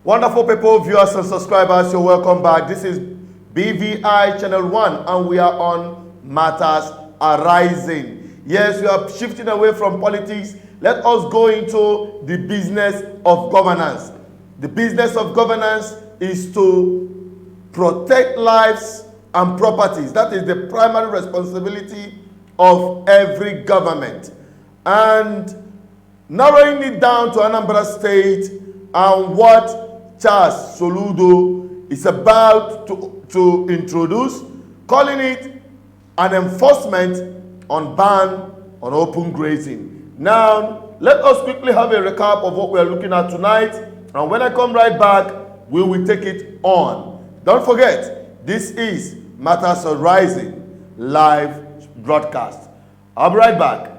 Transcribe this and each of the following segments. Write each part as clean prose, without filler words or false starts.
Wonderful people, viewers and subscribers, you're welcome back. This is BVI Channel 1 and we are on Matters Arising. Yes, we are shifting away from politics. Let us go into the business of governance. The business of governance is to protect lives and properties. That is the primary responsibility of every government. And narrowing it down to Anambra State and what Charles Soludo is about to introduce, calling it an enforcement on ban on open grazing. Now, let us quickly have a recap of what we are looking at tonight, and when I come right back, we will take it on. Don't forget, this is Matters Arising live broadcast. I'll be right back.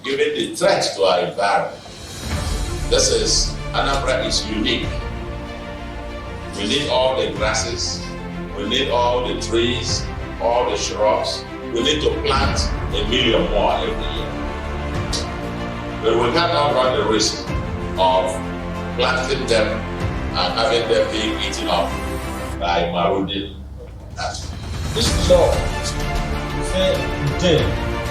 Given the threat to our environment, Anambra is unique. We need all the grasses, we need all the trees, all the shrubs. We need to plant 1 million more every year. But we cannot run the risk of planting them and having them being eaten up by marauding. This law said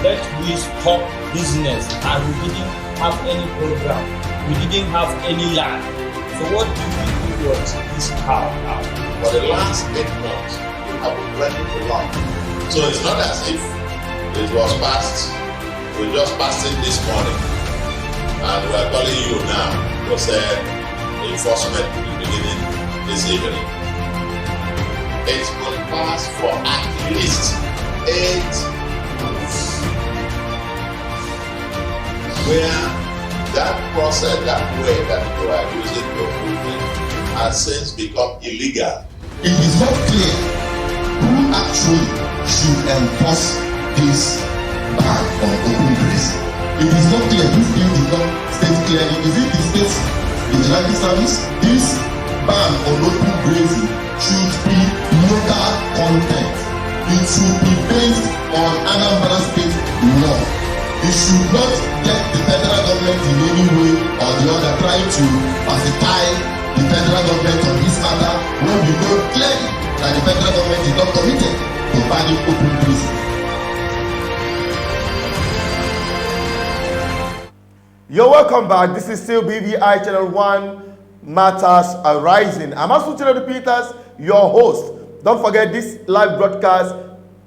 let we stop business, and we didn't have any program, we didn't have any land. So what do we do with this cow now? For the last 8 months, we have been planning the land. So it's not as if it was passed, we just passed it this morning, and we are calling you now to say enforcement will be beginning this evening. It will pass for at least 8 months. Where that process, that way that you are using to move it has since become illegal. It is not clear who actually should enforce this ban on open grazing. It is not clear, this bill did not state clearly. Is it the state vigilante service? This ban on open grazing should be local content. It should be based on Anambra State law. It should not get the federal government in any way or the other trying to pacify the federal government on this matter when we know clearly that the federal government is not committed to banning open grazing. You're welcome back. This is still BVI Channel 1 Matters Arising. I'm Asuchiro Peters, your host. Don't forget, this live broadcast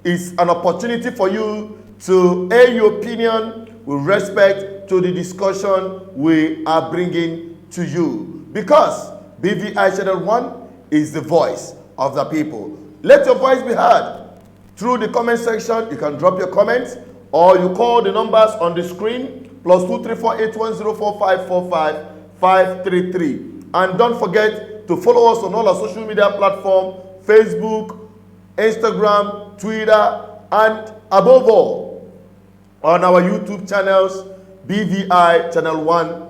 is an opportunity for you to air your opinion with respect to the discussion we are bringing to you. Because BVI Channel 1 is the voice of the people. Let your voice be heard. Through the comment section, you can drop your comments or you call the numbers on the screen, +2348104545533. And don't forget to follow us on all our social media platforms, Facebook, Instagram, Twitter, and above all, on our YouTube channels, BVI Channel 1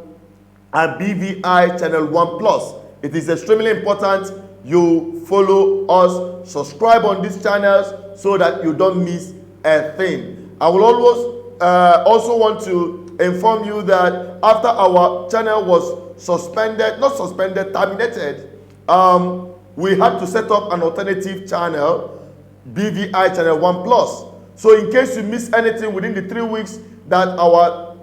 and BVI Channel 1 Plus. It is extremely important you follow us, subscribe on these channels so that you don't miss a thing. I will always also want to inform you that after our channel was terminated, we had to set up an alternative channel, BVI Channel 1 Plus. So in case you miss anything within the 3 weeks that our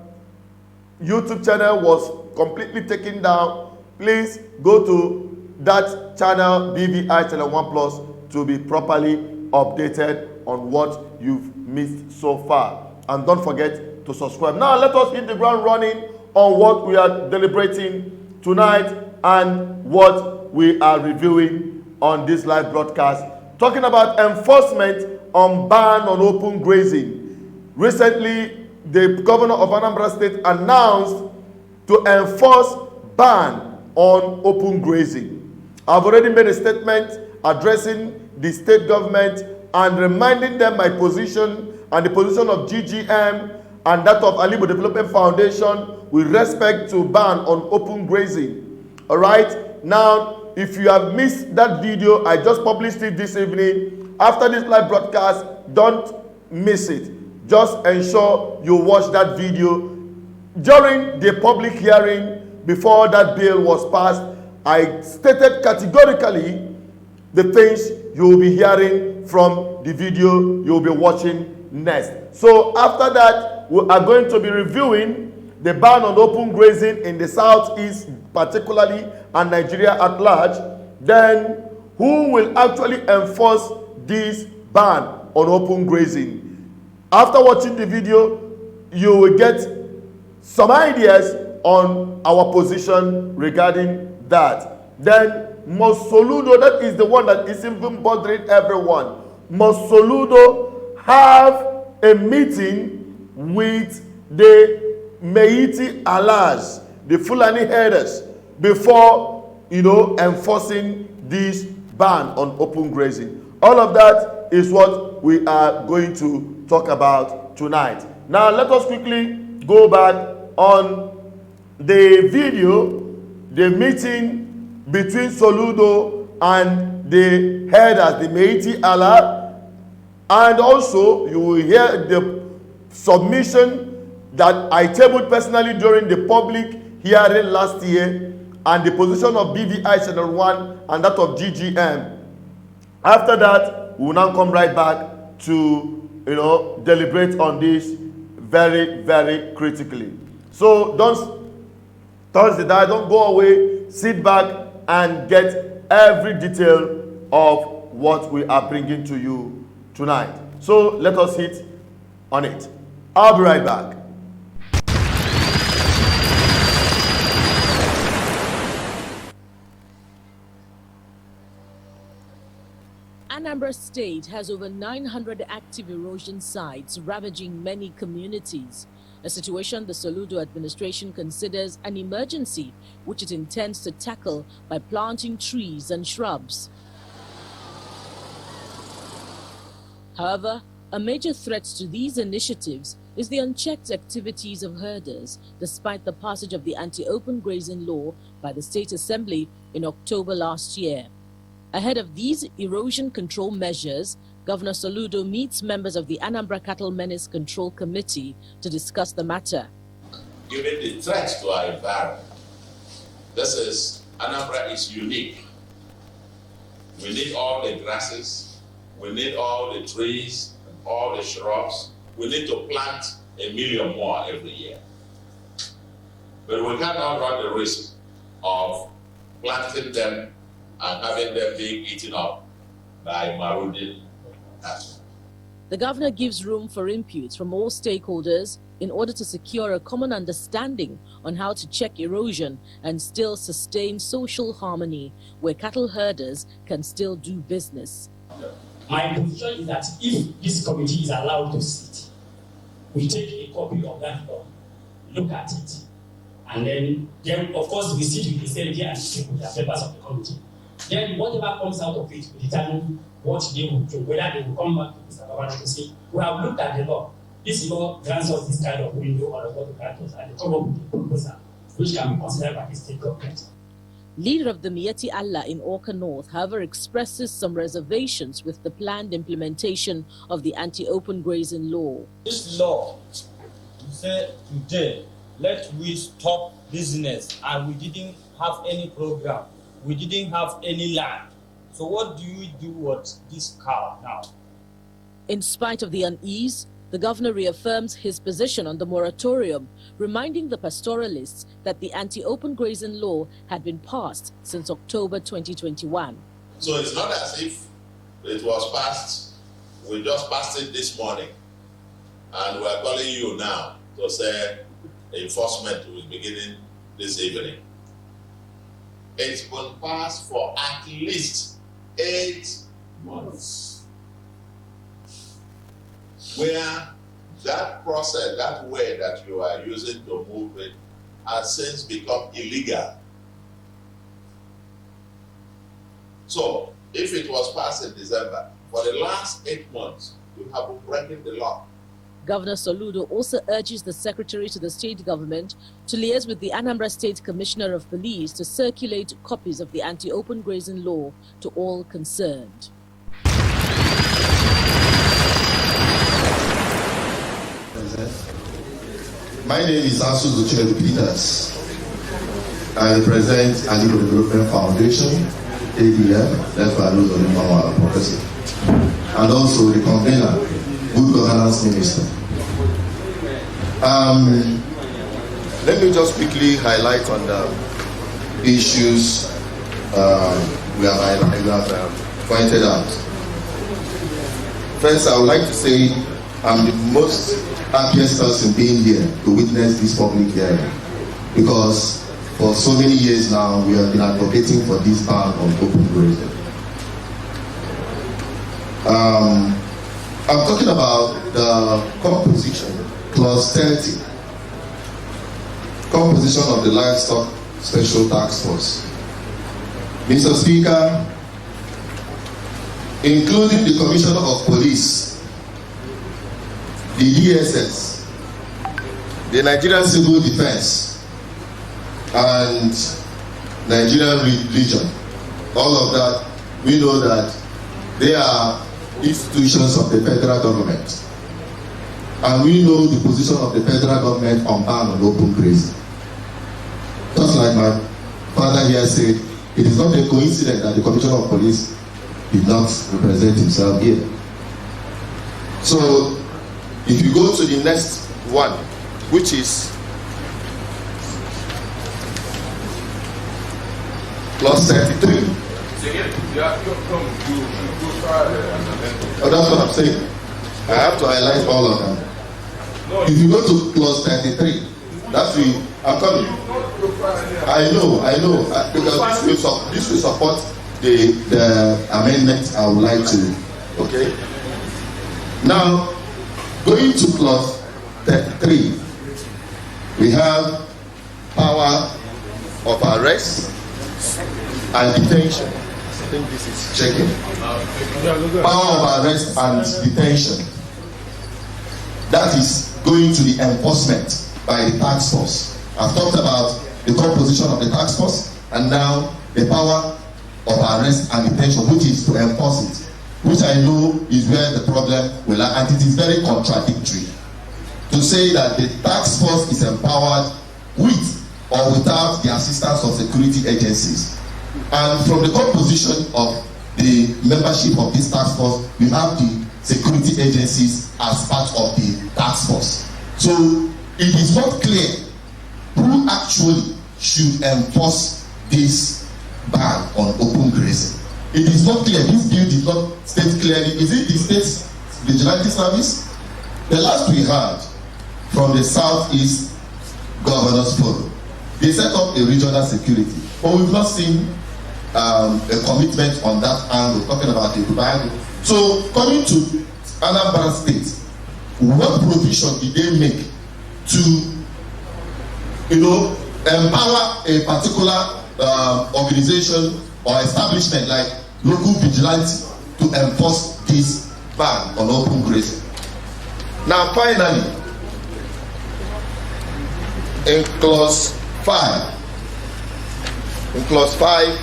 YouTube channel was completely taken down, please go to that channel, BVI Channel 1 Plus, to be properly updated on what you've missed so far. And don't forget to subscribe. Now let us hit the ground running on what we are deliberating tonight and what we are reviewing on this live broadcast, talking about enforcement on ban on open grazing. Recently, the governor of Anambra State announced to enforce ban on open grazing. I've already made a statement addressing the state government and reminding them my position and the position of GGM and that of Alibo Development Foundation with respect to ban on open grazing. All right? Now, if you have missed that video, I just published it this evening. After this live broadcast, don't miss it. Just ensure you watch that video during the public hearing before that bill was passed, I stated categorically the things you will be hearing from the video you will be watching next. So after that, we are going to be reviewing the ban on open grazing in the southeast particularly and Nigeria at large. Then who will actually enforce this ban on open grazing? After watching the video, you will get some ideas on our position regarding that. Then must Soludo, that is the one that is even bothering everyone, must Soludo have a meeting with the Meiti Alas, the Fulani herders, before enforcing this ban on open grazing? All of that is what we are going to talk about tonight. Now let us quickly go back on the video, the meeting between Soludo and the herders, the Meiti Allah, and also you will hear the submission that I tabled personally during the public hearing last year, and the position of BVI Channel 1 and that of GGM. After that, we will now come right back to deliberate on this very, very critically. So don't touch the dial, don't go away, sit back and get every detail of what we are bringing to you tonight. So let us hit on it. I'll be right back. Anambra State has over 900 active erosion sites ravaging many communities, a situation the Soludo administration considers an emergency which it intends to tackle by planting trees and shrubs. However, a major threat to these initiatives is the unchecked activities of herders, despite the passage of the anti-open grazing law by the State Assembly in October last year. Ahead of these erosion control measures, Governor Soludo meets members of the Anambra Cattle Menace Control Committee to discuss the matter. Given the threat to our environment, Anambra is unique. We need all the grasses, we need all the trees, and all the shrubs. We need to plant 1 million more every year. But we cannot run the risk of planting them and having them being eaten up by marauding animals. The governor gives room for inputs from all stakeholders in order to secure a common understanding on how to check erosion and still sustain social harmony where cattle herders can still do business. My position is that if this committee is allowed to sit, we take a copy of that law, look at it, and then of course we sit with the Senate and people, the members of the committee. Then whatever comes out of it will determine what they will do, whether they will come back to Mr. Governor to say, we have looked at the law. This law grants us this kind of window or what to grant us, and they come up with a proposal which can be considered by the state government. Leader of the Meiti Allah in Awka North, however, expresses some reservations with the planned implementation of the anti-open grazing law. This law, you say today, let we stop business, and we didn't have any program. We didn't have any land. So what do we do with this cow now? In spite of the unease, the governor reaffirms his position on the moratorium, reminding the pastoralists that the anti-open grazing law had been passed since October 2021. So it's not as if it was passed, we just passed it this morning, and we're calling you now to say enforcement will be beginning this evening. It's been passed for at least 8 months. Where that process, that way that you are using to move it, has since become illegal. So, if it was passed in December, for the last 8 months, you have been breaking the law. Governor Soludo also urges the Secretary to the state government to liaise with the Anambra State Commissioner of Police to circulate copies of the anti-open grazing law to all concerned. My name is Soludo Peters. I represent Animal Development Foundation, ADF, led by Rose Olimbawa, Professor, and also the convener, Good Governance Minister. Let me just quickly highlight on the issues we have pointed out. First, I would like to say I'm the most happiest person being here to witness this public hearing, because for so many years now we have been advocating for this ban on open grazing. I'm talking about the composition, clause 30, composition of the livestock special task force. Mr. Speaker, including the Commissioner of Police, the DSS, the Nigerian Civil Defense, and Nigerian Legion, all of that, we know that they are institutions of the federal government. And we know the position of the federal government on ban on open grazing. Just like my father here said, it is not a coincidence that the Commissioner of Police did not represent himself here. So, if you go to the next one, which is clause 33. Oh, that's what I'm saying. I have to highlight all of them. If you go to clause 33, that's we. I'm coming. I know, because this will support the amendment I would like to. Okay. Now, going to clause 33, we have power Of arrest and detention. I think this is Checking. Power of arrest and detention. That is going to the enforcement by the task force. I've talked about the composition of the task force, and now the power of arrest and detention, which is to enforce it, which I know is where the problem will lie, and it is very contradictory to say that the task force is empowered with or without the assistance of security agencies. And from the composition of the membership of this task force, we have the security agencies as part of the task force. So it is not clear who actually should enforce this ban on open grazing. It is not clear. This bill did not state clearly. Is it the State Vigilante Service? The last we heard from the Southeast Governors Forum, they set up a regional security, but we've not seen a commitment on that angle, talking about the Dubai. So coming to Anambra State, what provision did they make to, empower a particular organization or establishment like local vigilante to enforce this ban on open grazing? now finally in clause 5. In clause 5,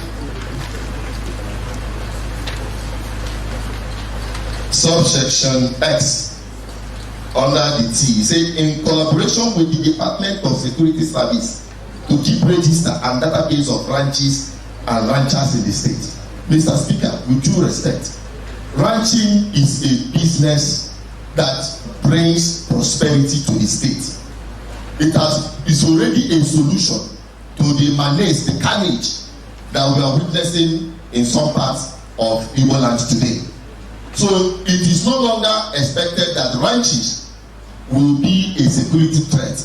subsection X, under the T, it says in collaboration with the Department of Security Service to keep register and database of ranches and ranchers in the state. Mr. Speaker, with due respect, ranching is a business that brings prosperity to the state. It's already a solution to the menace, the carnage that we are witnessing in some parts of Igbo land today. So it is no longer expected that ranches will be a security threat,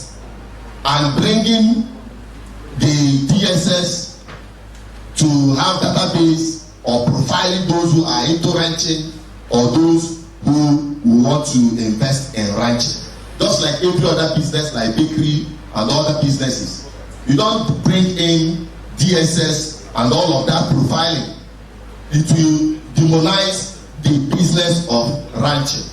and bringing the DSS to have database or profiling those who are into ranching or those who want to invest in ranching. Just like every other business, like bakery and other businesses, you don't bring in DSS and all of that profiling. It will demonize the business of ranching.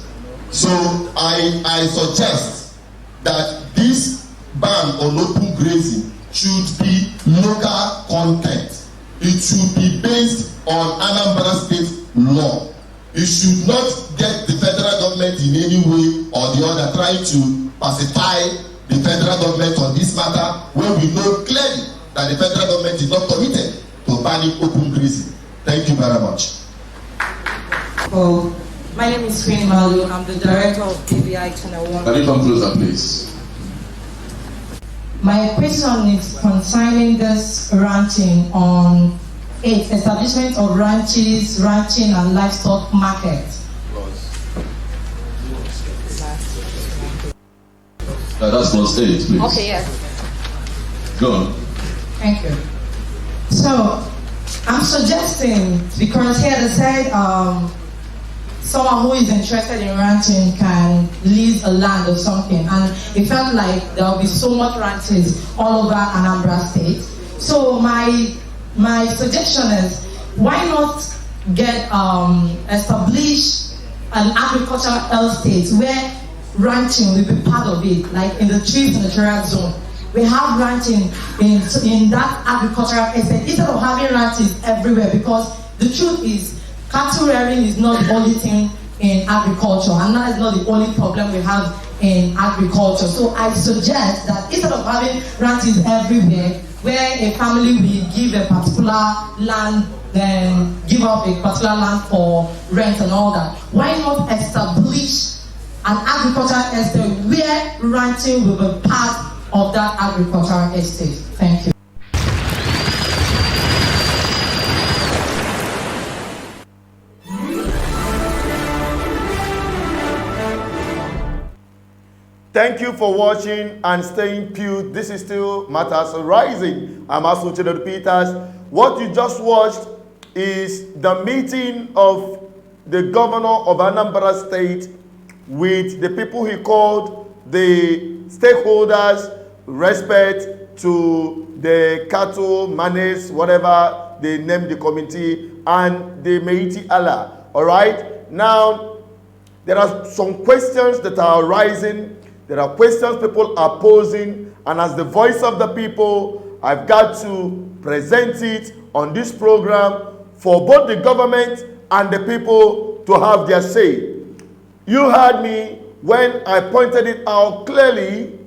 So I suggest that this ban on open grazing should be local content. It should be based on Anambra State law. It should not get the federal government in any way or the other trying to pacify the federal government on this matter when we know clearly that the federal government is not committed to banning open grazing. Thank you very much. Oh, my name is Queen Malu. I'm the director of BVI Channel 1. Can you come closer, please? My question is concerning this ranching on establishment of ranches, ranching and livestock markets. That's plus 8, please. Okay, yes. Go on. Thank you. So, I'm suggesting, because here they said someone who is interested in ranching can lease a land or something, and it felt like there will be so much ranches all over Anambra State. So my suggestion is, why not get establish an agricultural estate where ranching will be part of it, like in the trees natural zone. We have ranching in that agricultural estate instead of having ranches everywhere, because the truth is cattle rearing is not the only thing in agriculture, and that is not the only problem we have in agriculture. So I suggest that instead of having ranches everywhere, where a family will give a particular land, then give up a particular land for rent and all that, why not establish an agricultural estate where ranching will be part of that agricultural estate? Thank you. Thank you for watching and staying tuned. This is still Matters Rising. I'm Asuchidon Peters. What you just watched is the meeting of the governor of Anambra State with the people he called the stakeholders, respect to the cattle manage, whatever they named the committee, and the Meiti Allah. All right. Now, there are some questions that are arising. There are questions people are posing, and as the voice of the people, I've got to present it on this program for both the government and the people to have their say. You heard me when I pointed it out clearly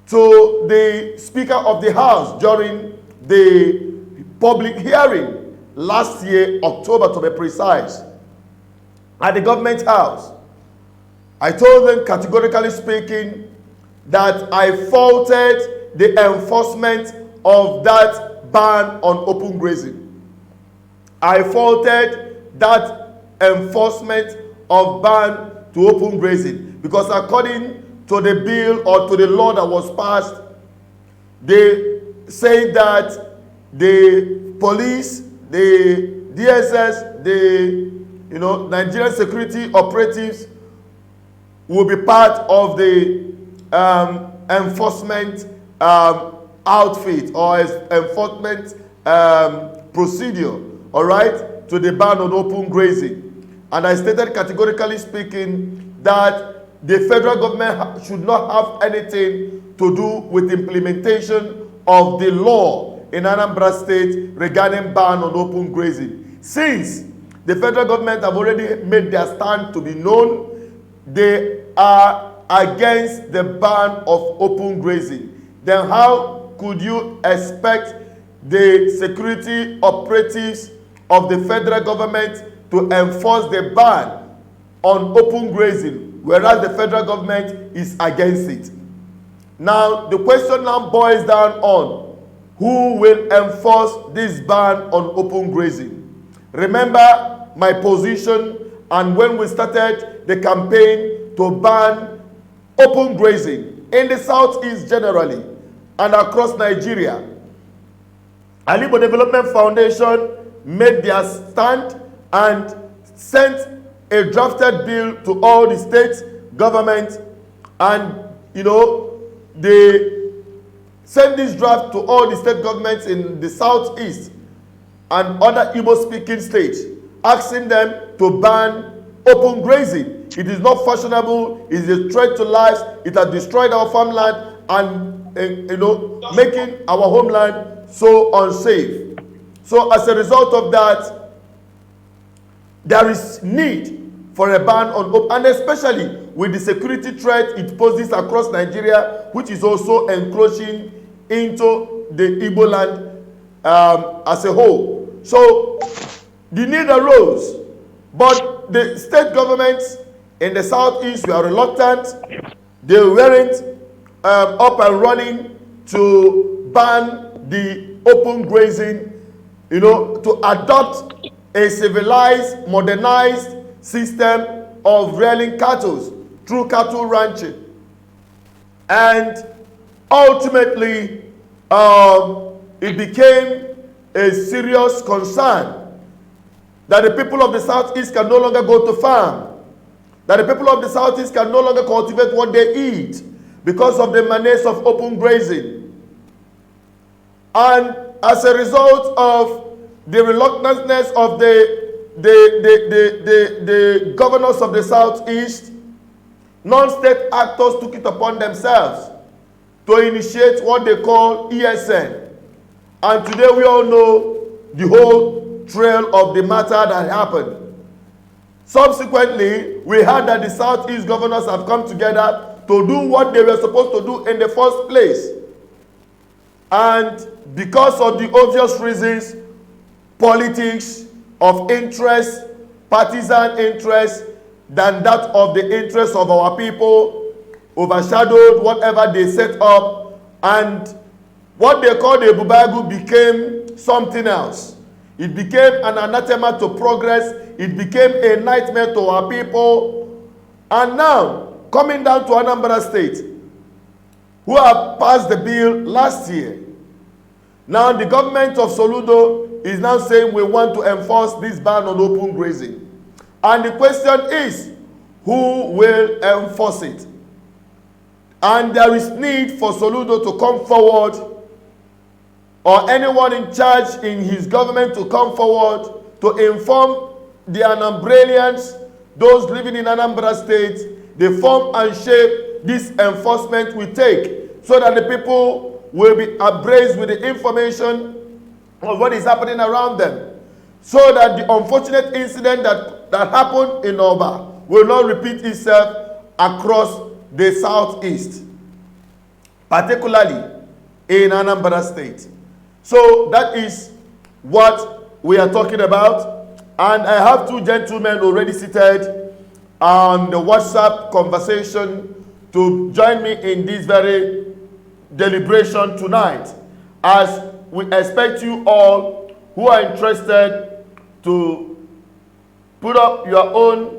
to the Speaker of the House during the public hearing last year, October to be precise, at the government house. I told them categorically speaking that I faulted the enforcement of that ban on open grazing. I faulted that enforcement of ban to open grazing because according to the bill or to the law that was passed, they say that the police, the DSS, the Nigerian security operatives will be part of the enforcement outfit or enforcement procedure, all right, to the ban on open grazing. And I stated categorically speaking that the federal government should not have anything to do with implementation of the law in Anambra State regarding ban on open grazing. Since the federal government have already made their stand to be known, they are against the ban of open grazing. Then how could you expect the security operatives of the federal government to enforce the ban on open grazing, whereas the federal government is against it? Now, the question now boils down on who will enforce this ban on open grazing. Remember my position, and when we started the campaign to ban open grazing in the southeast generally and across Nigeria, Alibo Development Foundation made their stand and sent a drafted bill to all the state governments, and they sent this draft to all the state governments in the southeast and other Igbo-speaking states, asking them to ban open grazing. It is not fashionable. It is a threat to lives. It has destroyed our farmland and making our homeland so unsafe. So as a result of that, there is need for a ban on open, and especially with the security threat it poses across Nigeria, which is also encroaching into the Igbo land as a whole. So the need arose, but the state governments in the southeast were reluctant. They weren't up and running to ban the open grazing, to adopt a civilized, modernized system of rearing cattle through cattle ranching. And ultimately, it became a serious concern that the people of the southeast can no longer go to farm, that the people of the southeast can no longer cultivate what they eat because of the menace of open grazing. And as a result of the reluctantness of the governors of the southeast, non-state actors took it upon themselves to initiate what they call ESN. And today we all know the whole trail of the matter that happened. Subsequently, we heard that the southeast governors have come together to do what they were supposed to do in the first place. And because of the obvious reasons, politics of interest, partisan interest, than that of the interest of our people, overshadowed whatever they set up, and what they called the Bubagu became something else. It became an anathema to progress. It became a nightmare to our people. And now, coming down to Anambra State, who have passed the bill last year, now the government of Soludo is now saying we want to enforce this ban on open grazing. And the question is, who will enforce it? And there is need for Soludo to come forward, or anyone in charge in his government to come forward to inform the Anambralians, those living in Anambra State, the form and shape this enforcement will take, so that the people will be abreast with the information of what is happening around them, so that the unfortunate incident that happened in Oba will not repeat itself across the southeast, particularly in Anambra State. So that is what we are talking about. And I have two gentlemen already seated on the WhatsApp conversation to join me in this very deliberation tonight, as we expect you all who are interested to put up your own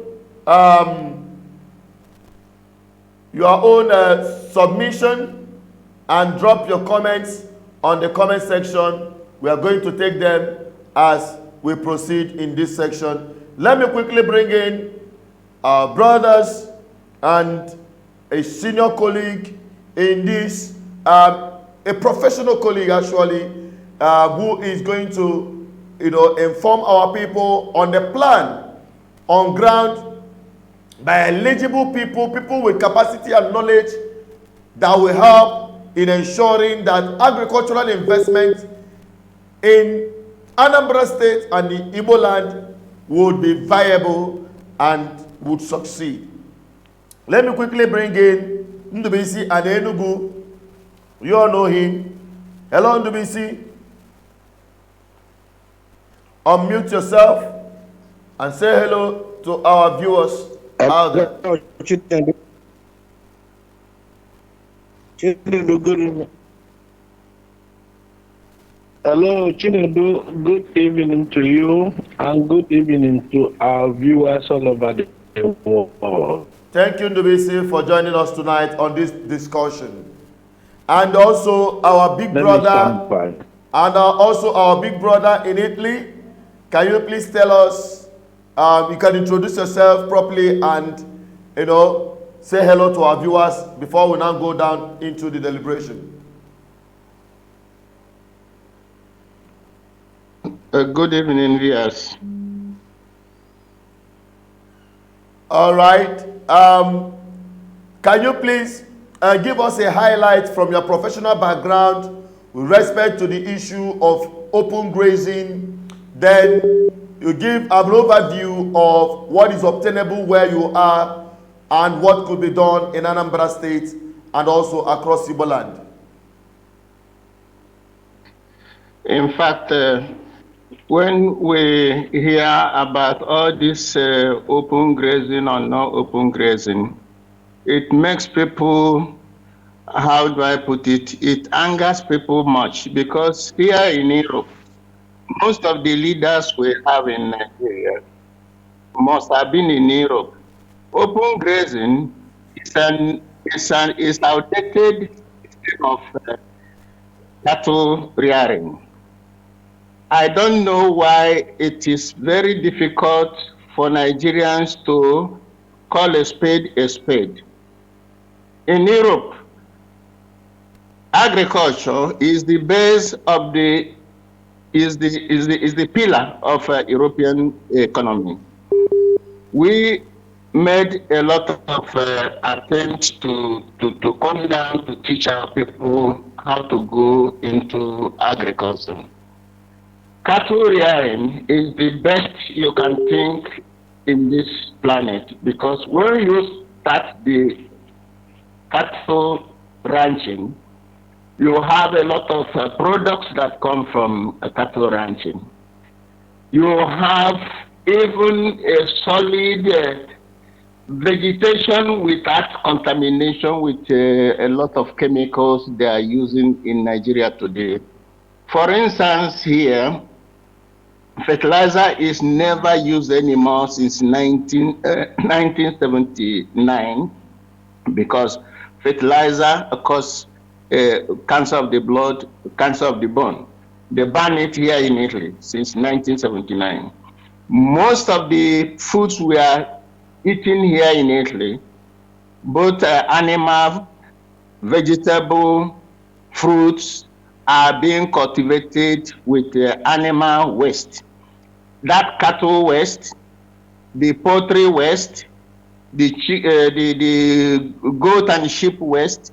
submission and drop your comments on the comment section. We are going to take them as we proceed in this section. Let me quickly bring in our brothers and a senior colleague in this, a professional colleague actually, who is going to, inform our people on the plan on ground by eligible people with capacity and knowledge that will help in ensuring that agricultural investment in Anambra State and the Igbo land would be viable and would succeed. Let me quickly bring in Ndubisi and Enugu. You all know him. Hello, Ndubisi. Unmute yourself and say hello to our viewers out there. Hello, Chinedu. Good evening to you, and good evening to our viewers all over the world. Thank you, Ndubisi, for joining us tonight on this discussion. And also our big brother, also our big brother in Italy. Can you please tell us, you can introduce yourself properly and, say hello to our viewers before we now go down into the deliberation. Good evening, viewers. All right. Can you please give us a highlight from your professional background with respect to the issue of open grazing? Then you give an overview of what is obtainable where you are and what could be done in Anambra State and also across Igbo land? In fact, when we hear about all this open grazing or not open grazing, it makes people, how do I put it? It angers people much, because here in Europe, most of the leaders we have in Nigeria must have been in Europe. Open grazing is outdated system of cattle rearing. I don't know why it is very difficult for Nigerians to call a spade a spade. In Europe, agriculture is the base of the pillar of European economy. We made a lot of attempts to come down to teach our people how to go into agriculture. Cattle rearing is the best you can think in this planet, because when you start the cattle ranching, you have a lot of products that come from cattle ranching. You have even a solid vegetation without contamination with a lot of chemicals they are using in Nigeria today. For instance, here, fertilizer is never used anymore since 1979, because fertilizer causes cancer of the blood, cancer of the bone. They ban it here in Italy since 1979. Most of the foods we are eating here in Italy, both animal, vegetable, fruits, are being cultivated with animal waste. That cattle waste, the poultry waste, the goat and sheep waste,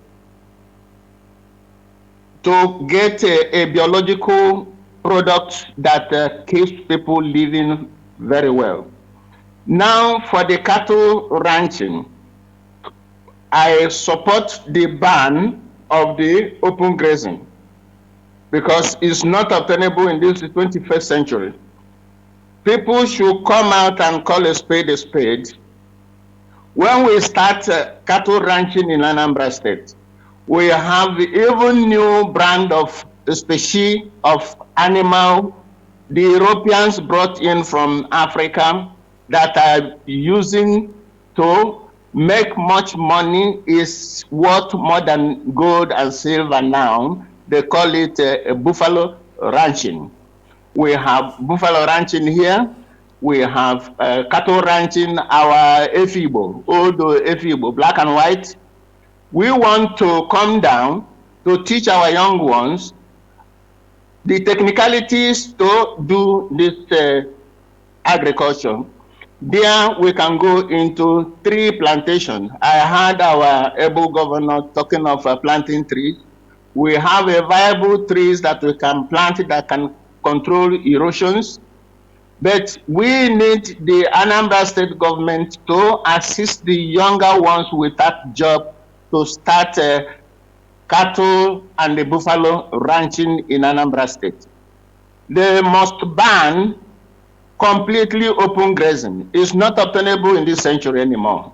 to get a biological product that keeps people living very well. Now, for the cattle ranching, I support the ban of the open grazing, because it's not obtainable in this 21st century. People should come out and call a spade a spade. When we start cattle ranching in Anambra State, we have even new brand of species of animal the Europeans brought in from Africa that are using to make much money, is worth more than gold and silver now. They call it buffalo ranching. We have buffalo ranching here. We have cattle ranching, our Efibo, old Efibo, black and white. We want to come down to teach our young ones the technicalities to do this agriculture. There we can go into tree plantation. I heard our able governor talking of planting trees. We have a viable trees that we can plant that can control erosions. But we need the Anambra State government to assist the younger ones with that job to start cattle and the buffalo ranching in Anambra State. They must ban completely open grazing. It's not obtainable in this century anymore.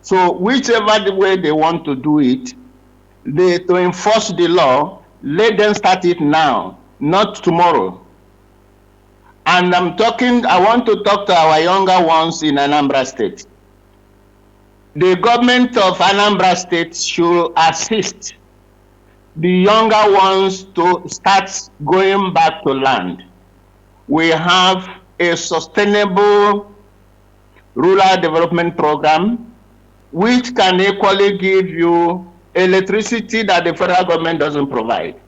So whichever the way they want to do it, to enforce the law, let them start it now, not tomorrow. And I want to talk to our younger ones in Anambra State. The government of Anambra State should assist the younger ones to start going back to land. We have a sustainable rural development program which can equally give you electricity that the federal government doesn't provide.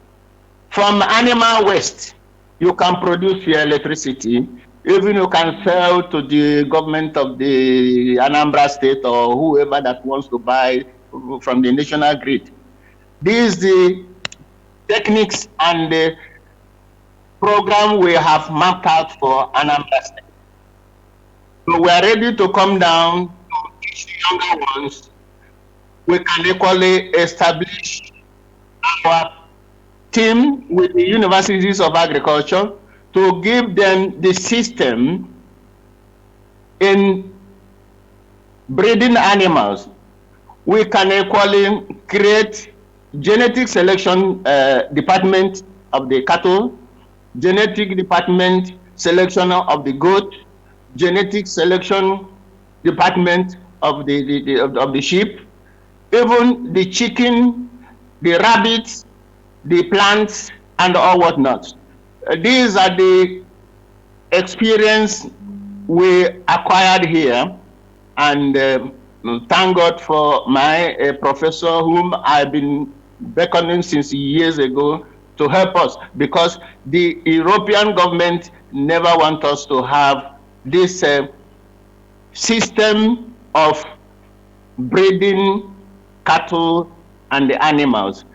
From animal waste, you can produce your electricity. Even you can sell to the government of the Anambra State or whoever that wants to buy from the national grid. These the techniques and the program we have mapped out for Anambra State. So we are ready to come down to teach the younger ones, we can equally establish our team with the universities of agriculture to give them the system in breeding animals. We can equally create genetic selection department of the cattle, genetic department selection of the goat, genetic selection department of the sheep, even the chicken, the rabbits, the plants, and all whatnot. These are the experience we acquired here, and thank God for my professor whom I've been beckoning since years ago to help us, because the European government never want us to have this system of breeding cattle and the animals,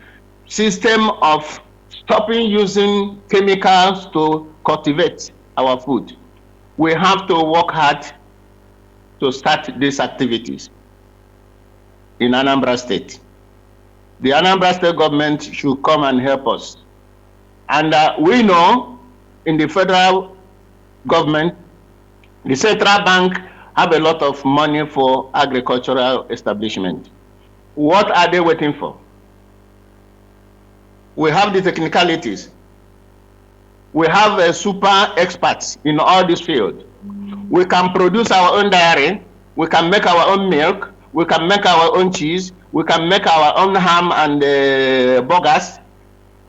system of stopping using chemicals to cultivate our food. We have to work hard to start these activities in Anambra State. The Anambra State government should come and help us. And we know in the federal government, the central bank have a lot of money for agricultural establishment. What are they waiting for? We have the technicalities. We have super experts in all this field. We can produce our own dairy. We can make our own milk. We can make our own cheese. We can make our own ham and burgers.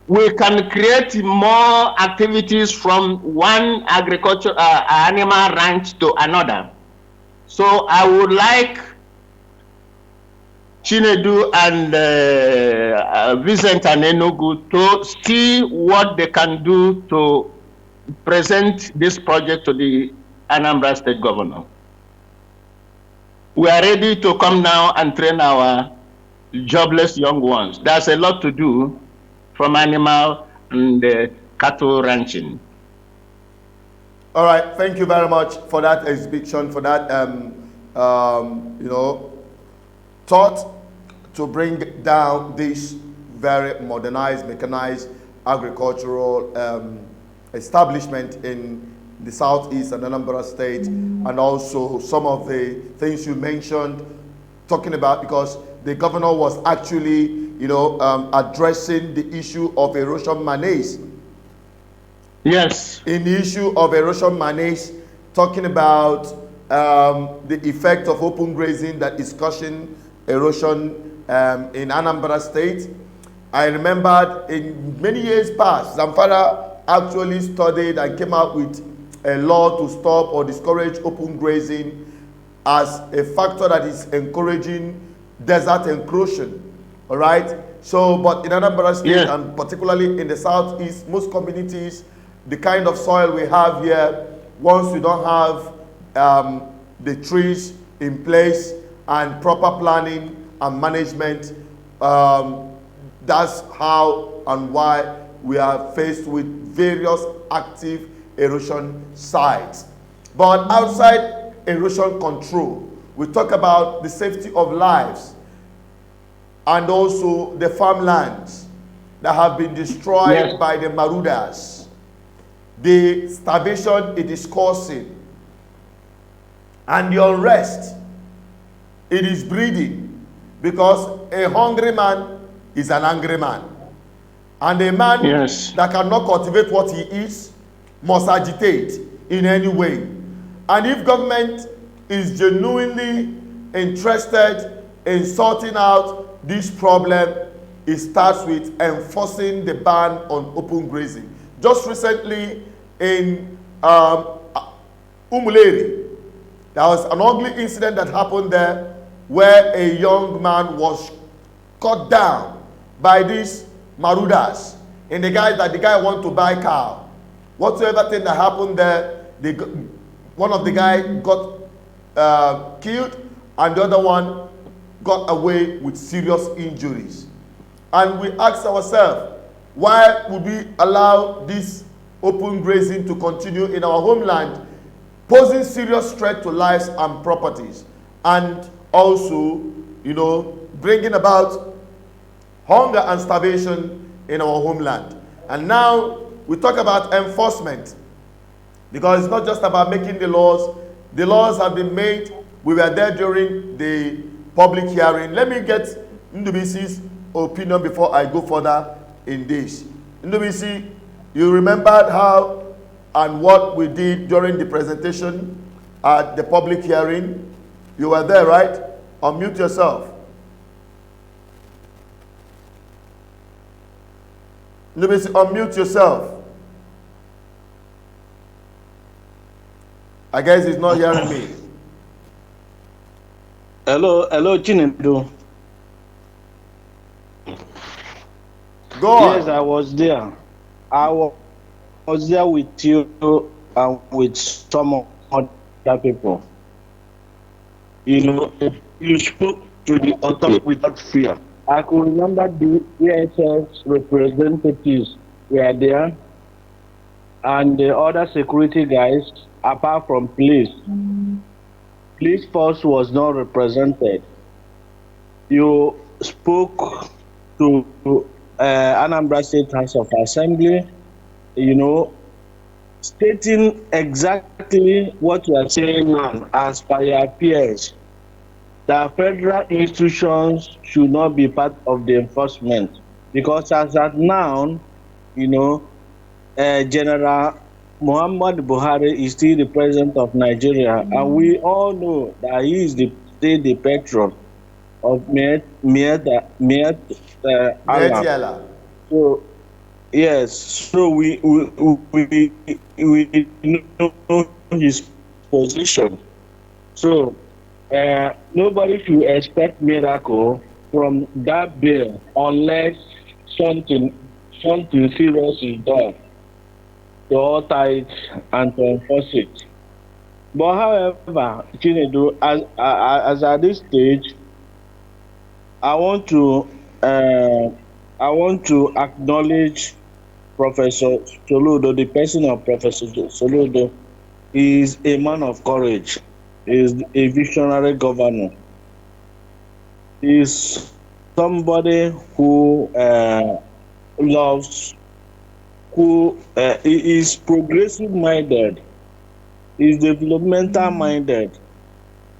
We can create more activities from one agriculture animal ranch to another. So I would like Chinedu and Vincent and Enugu to see what they can do to present this project to the Anambra State Governor. We are ready to come now and train our jobless young ones. There's a lot to do from animal and cattle ranching. All right, thank you very much for that exhibition, for that thought to bring down this very modernized, mechanized agricultural establishment in the southeast and Anambra State, and also some of the things you mentioned, talking about, because the governor was actually, addressing the issue of erosion menace. Yes. In the issue of erosion menace, talking about the effect of open grazing that is causing erosion in Anambra State. I remembered in many years past, Zamfara actually studied and came out with a law to stop or discourage open grazing as a factor that is encouraging desert encroaching. All right. So, but in Anambra State, and particularly in the southeast, most communities, the kind of soil we have here, once you don't have the trees in place and proper planning and management, that's how and why we are faced with various active erosion sites. But outside erosion control, we talk about the safety of lives and also the farmlands that have been destroyed by the marauders, the starvation it is causing, and the unrest it is breeding, because a hungry man is an angry man, and a man that cannot cultivate what he eats must agitate in any way. And if government is genuinely interested in sorting out this problem, it starts with enforcing the ban on open grazing. Just recently in Umuleri, there was an ugly incident that happened there where a young man was cut down by these marauders, and the guy want to buy cow. Whatsoever thing that happened there, one of the guys got killed, and the other one got away with serious injuries. And we asked ourselves, why would we allow this open grazing to continue in our homeland, posing serious threat to lives and properties? And also, bringing about hunger and starvation in our homeland. And now we talk about enforcement, because it's not just about making the laws. The laws have been made. We were there during the public hearing. Let me get Ndubisi's opinion before I go further in this. Ndubisi, you remembered how and what we did during the presentation at the public hearing. You were there, right? Unmute yourself. Ndubisi, unmute yourself. I guess he's not hearing me. Hello, Chinedu. Go on. Yes, I was there. I was there with you and with some other people. You spoke to the authority without fear. I could remember the ESS representatives were there, and the other security guys, apart from police. Police force was not represented. You spoke to Anambra State House of Assembly, stating exactly what you are saying now as per your peers, that federal institutions should not be part of the enforcement, because as at now, General Muhammad Buhari is still the president of Nigeria, and we all know that he is still the patron of Allah. So yes, so we know his position. So nobody should expect miracle from that bill unless something serious is done to alter it and to enforce it. But however, Chinedu, as at this stage, I want to acknowledge Professor Soludo. The person of Professor Soludo is a man of courage. He is a visionary governor. He is somebody who loves, who is progressive minded, is developmental minded.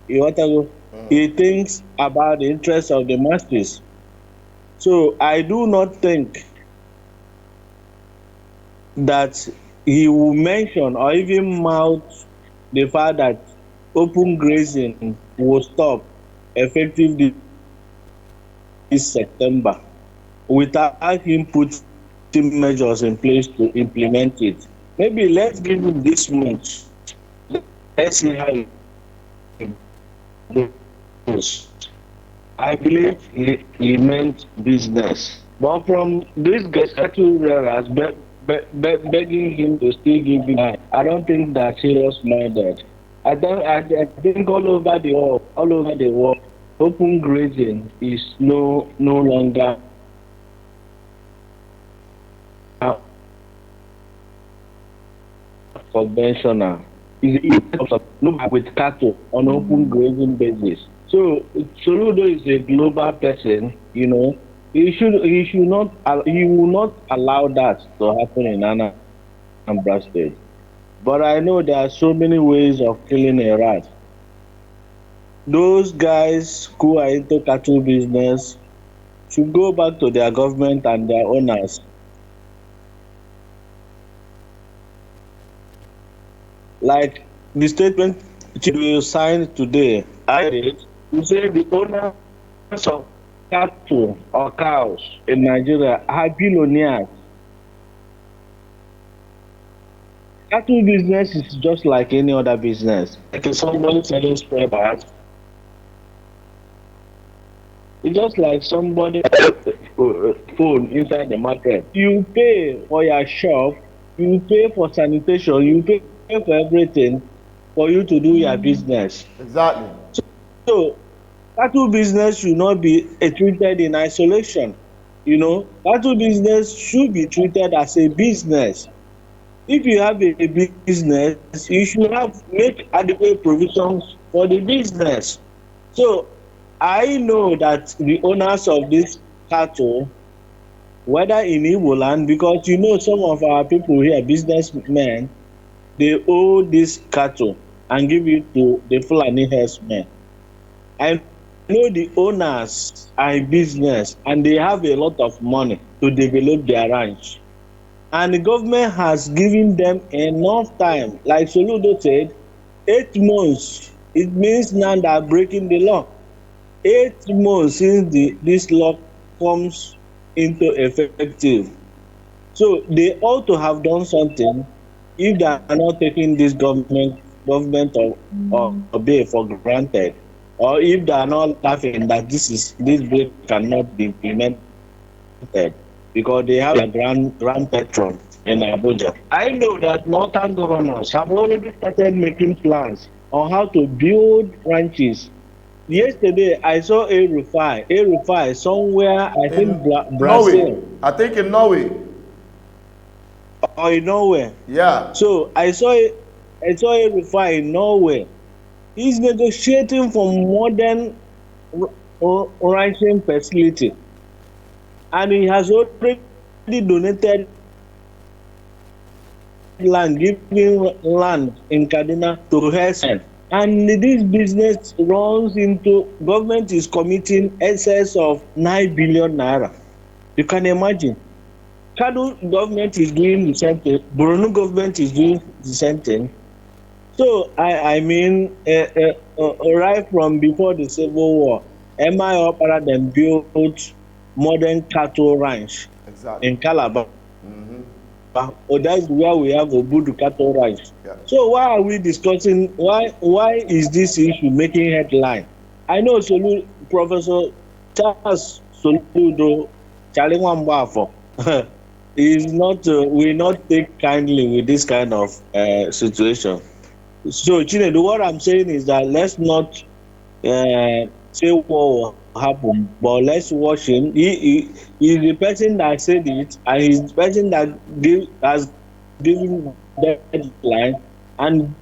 He thinks about the interests of the masses. So I do not think that he will mention or even mouth the fact that open grazing will stop effective this September without him putting measures in place to implement it. Maybe let's give him this month. Let's see how it goes. I believe he meant business. But from this cattle rearers begging him to still give him, I don't think that's serious minded. I think all over the world, open grazing is no longer conventional. It's with cattle on open grazing basis. So Soludo is a global person, He will not allow that to happen in Anambra State. But I know there are so many ways of killing a rat. Those guys who are into cattle business should go back to their government and their owners. Like the statement you signed today, I read, you say the owners of cattle or cows in Nigeria are billionaires. Cattle business is just like any other business. Like somebody selling spare parts. It's just like somebody phone inside the market. You pay for your shop, you pay for sanitation, you pay for everything for you to do your business. Exactly. So cattle business should not be treated in isolation. Cattle business should be treated as a business. If you have a business, you should make adequate provisions for the business. So I know that the owners of this cattle, whether in Igbo land, because you know some of our people here, businessmen, they own this cattle and give it to the Fulani herdsmen. I know the owners are in business and they have a lot of money to develop their ranch. And the government has given them enough time. Like Soludo said, 8 months. It means now they are breaking the law. 8 months since this law comes into effective. So they ought to have done something if they are not taking this government or bill for granted, or if they are not laughing that this bill cannot be implemented because they have a grand patron in Abuja. I know that northern governors have already started making plans on how to build ranches. Yesterday, I saw a Rufai somewhere, I think Brazil. Norway. I think in Norway. Or in Norway. Yeah. So I saw a Rufai in Norway. He's negotiating for modern ranching facility. And he has already donated land, giving land in Kaduna to herdsmen. And this business runs into, government is committing excess of 9 billion naira. You can imagine. Kadu government is doing the same thing. Borno government is doing the same thing. So, I mean, right from before the Civil War, MI Opera then built modern cattle ranch in Calabar. Oh, that's where we have Obudu cattle ranch. Yeah. So why are we discussing, why is this issue making headline? I know Professor Charles Soludo, Charlie Wambafo, is not, will not take kindly with this kind of situation. So, Chinedu, what I'm saying is that let's not say what will happen, but let's watch him. He is the person that said it, and he's the person that has given deadline, and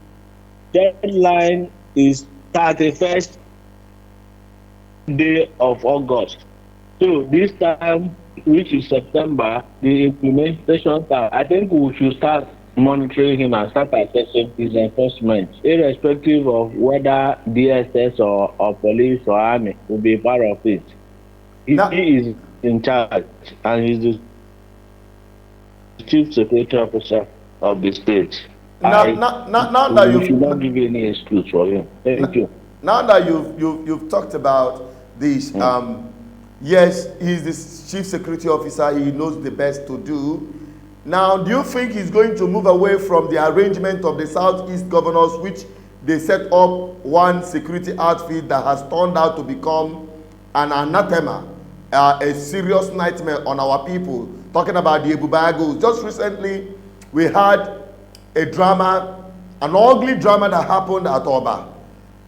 deadline is 31st day of August. So this time, which is September, the implementation time, I think we should start monitoring him and start assessing his enforcement, irrespective of whether DSS or police or army will be part of it. He is in charge, and he's the chief security officer of the state. Now that you should not give any excuse for him. Thank you. Now that you've talked about this, yes, he's the chief security officer. He knows the best to do. Now, do you think he's going to move away from the arrangement of the Southeast governors, which they set up one security outfit that has turned out to become an anathema, a serious nightmare on our people? Talking about the Ebubagos. Just recently, we had a drama, an ugly drama that happened at Oba,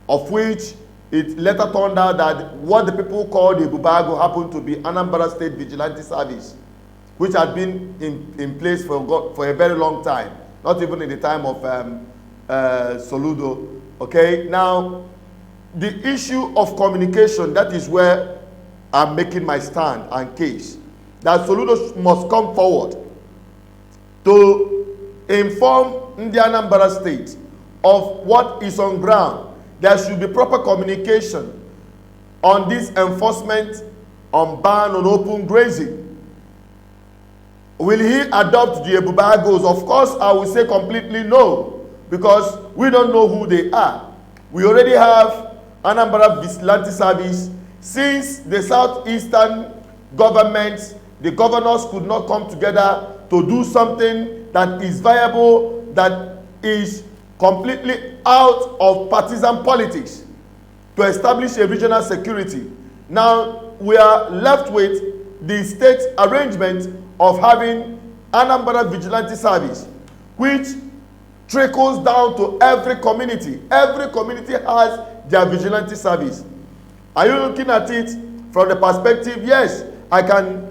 of which it later turned out that what the people called the Ebubago happened to be Anambra State Vigilante Service, which had been in place for a very long time, not even in the time of Soludo. Okay, now, the issue of communication, that is where I'm making my stand and case, that Soludo must come forward to inform the Anambra State of what is on ground. There should be proper communication on this enforcement on ban on open grazing. Will he adopt the Ebubagos? Of course, I will say completely no, because we don't know who they are. We already have Anambra Vigilante Service. Since the southeastern governments, the governors could not come together to do something that is viable, that is completely out of partisan politics, to establish a regional security. Now, we are left with the state arrangement of having Anambra Vigilante Service, which trickles down to every community. Every community has their vigilante service. Are you looking at it from the perspective? Yes, I can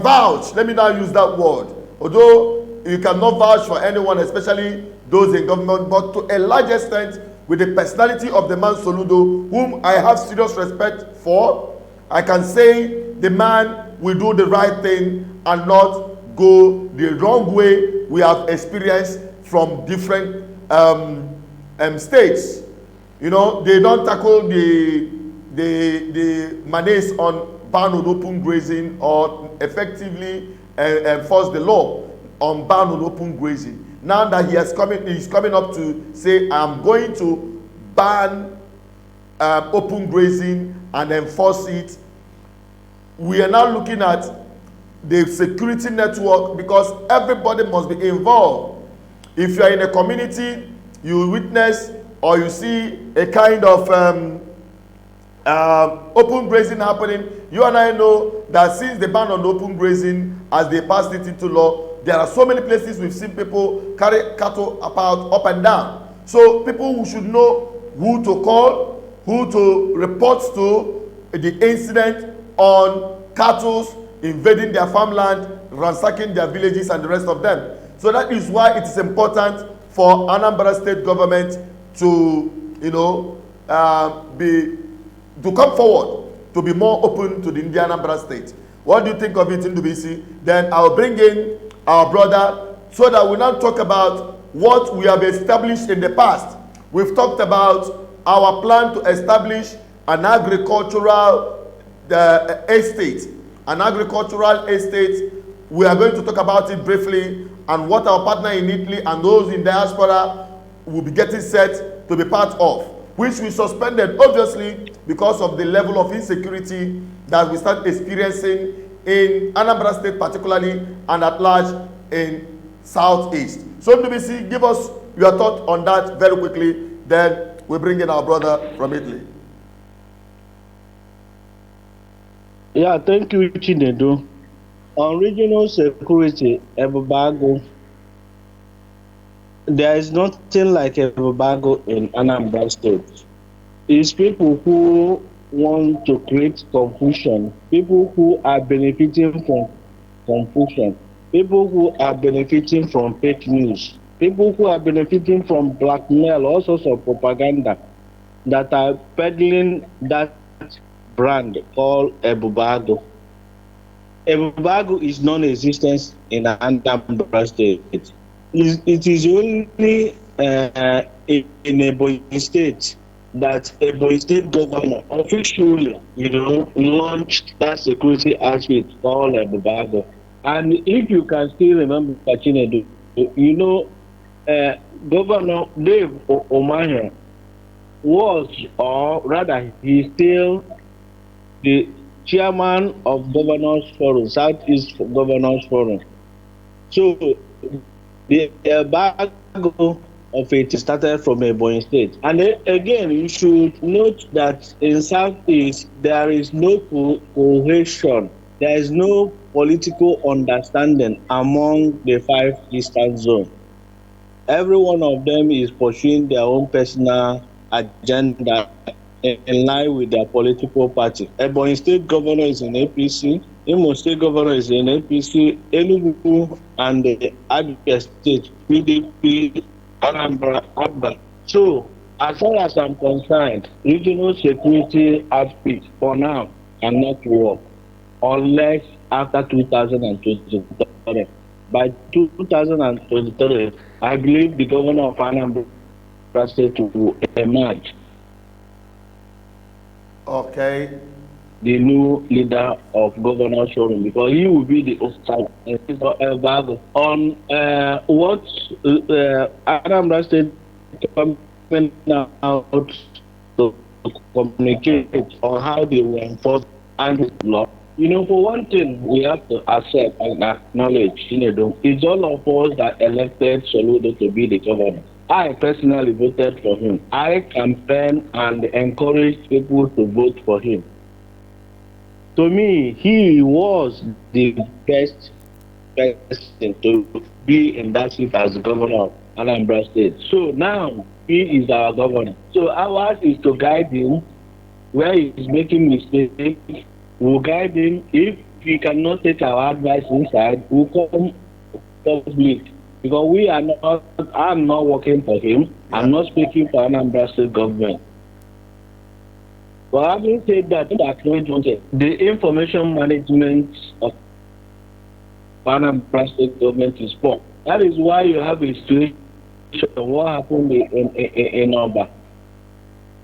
vouch. Let me now use that word. Although you cannot vouch for anyone, especially those in government, but to a large extent, with the personality of the man Soludo, whom I have serious respect for, I can say the man will do the right thing and not go the wrong way we have experienced from different states. You know, they don't tackle the menace on ban on open grazing or effectively enforce the law on ban on open grazing. Now that he's coming up to say, I'm going to ban open grazing and enforce it. We are now looking at the security network, because everybody must be involved. If you are in a community, you witness or you see a kind of open grazing happening, you and I know that since the ban on open grazing, as they passed it into law, there are so many places we've seen people carry cattle about up and down. So people who should know who to call, who to report to the incident on cattle invading their farmland, ransacking their villages and the rest of them. So that is why it is important for Anambra state government to, you know, to come forward to be more open to the Indian Anambra state. What do you think of it, Ndubisi? Then I'll bring in our brother so that we now talk about what we have established in the past. We've talked about our plan to establish an agricultural estate. An agricultural estate. We are going to talk about it briefly, and what our partner in Italy and those in diaspora will be getting set to be part of, which we suspended obviously because of the level of insecurity that we start experiencing in Anambra State particularly and at large in Southeast. So NBC, give us your thought on that very quickly, then we bring in our brother from Italy. Yeah, thank you, Chinedu. On regional security, Ebubago, there is nothing like Ebubago in Anambra State. It's people who want to create confusion, people who are benefiting from confusion, people who are benefiting from fake news, people who are benefiting from blackmail, all sorts of propaganda that are peddling that brand called Ebubago. Ebubago is non-existent in Anambra State. It is only in Ebonyi State that Ebonyi State governor officially, launched that security outfit called Ebubago. And if you can still remember, Chinedu, Governor Dave Omahia was, or rather, he's still the chairman of Governors Forum, Southeast Governors Forum. So the embargo of it started from Ebonyi State. And again, you should note that in Southeast, there is no cohesion. There is no political understanding among the 5 Eastern zones. Every one of them is pursuing their own personal agenda in line with their political party. Ebonyi State Governor is in APC, Imo State Governor is in APC, Enugu and the Abia State, PDP, Anambra, Abba. So, as far as I'm concerned, regional security outfit for now cannot work unless after 2023. By 2023, I believe the governor of Anambra State will emerge. Okay. The new leader of Governors Forum, because he will be the embargo on what Anambra State coming out to communicate on how they will enforce and law. For one thing, we have to accept and acknowledge, it's all of us that elected Soludo to be the governor. I personally voted for him. I campaigned and encouraged people to vote for him. To me, he was the best person to be in that seat as governor of Anambra State. So now, he is our governor. So ours is to guide him where he is making mistakes. We'll guide him. If he cannot take our advice inside, we'll come public Because we are not, I'm not working for him. Yeah. I'm not speaking for Anambra State government. But having said that, the information management of Anambra State government is poor. That is why you have a situation. What happened in Anambra?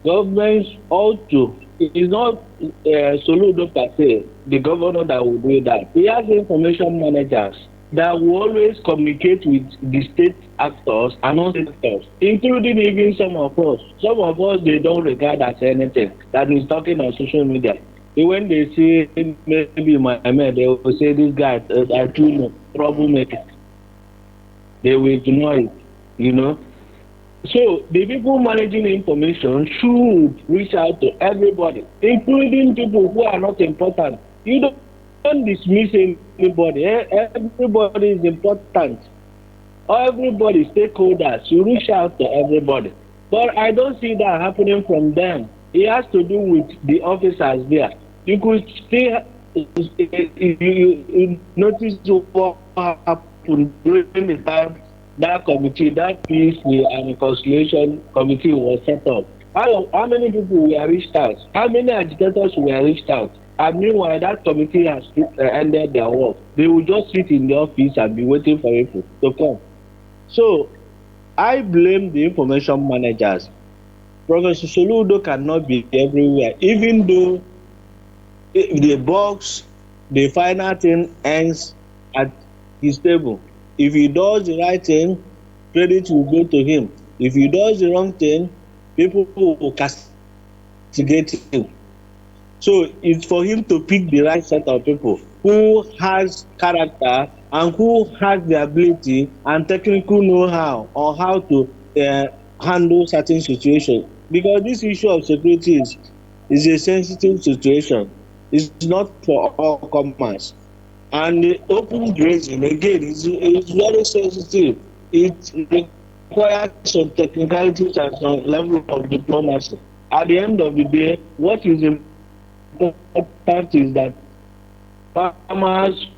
Governments ought to. It is not Soludo per se, the governor that will do that. He has information managers that will always communicate with the state actors and non-state actors, including even some of us. Some of us, they don't regard as anything that is talking on social media. When they see maybe my man, they will say this guy are too troublemaker. They will ignore it, you know. So the people managing information should reach out to everybody, including people who are not important. You don't dismiss anybody. Everybody is important. Everybody, stakeholders, you reach out to everybody. But I don't see that happening from them. It has to do with the officers there. You could still you notice what happened during the time that committee, that peace and reconciliation committee was set up. How many people were reached out? How many agitators were reached out? And meanwhile, that committee has ended their work. They will just sit in the office and be waiting for people to come. So, I blame the information managers. Professor Soludo cannot be everywhere, even though the box, the final thing ends at his table. If he does the right thing, credit will go to him. If he does the wrong thing, people will castigate him. So it's for him to pick the right set of people who has character and who has the ability and technical know-how on how to handle certain situations. Because this issue of security is a sensitive situation. It's not for all comers. And the open grazing, again, is very sensitive. It requires some technicalities and some level of diplomacy. At the end of the day, what is important is that farmers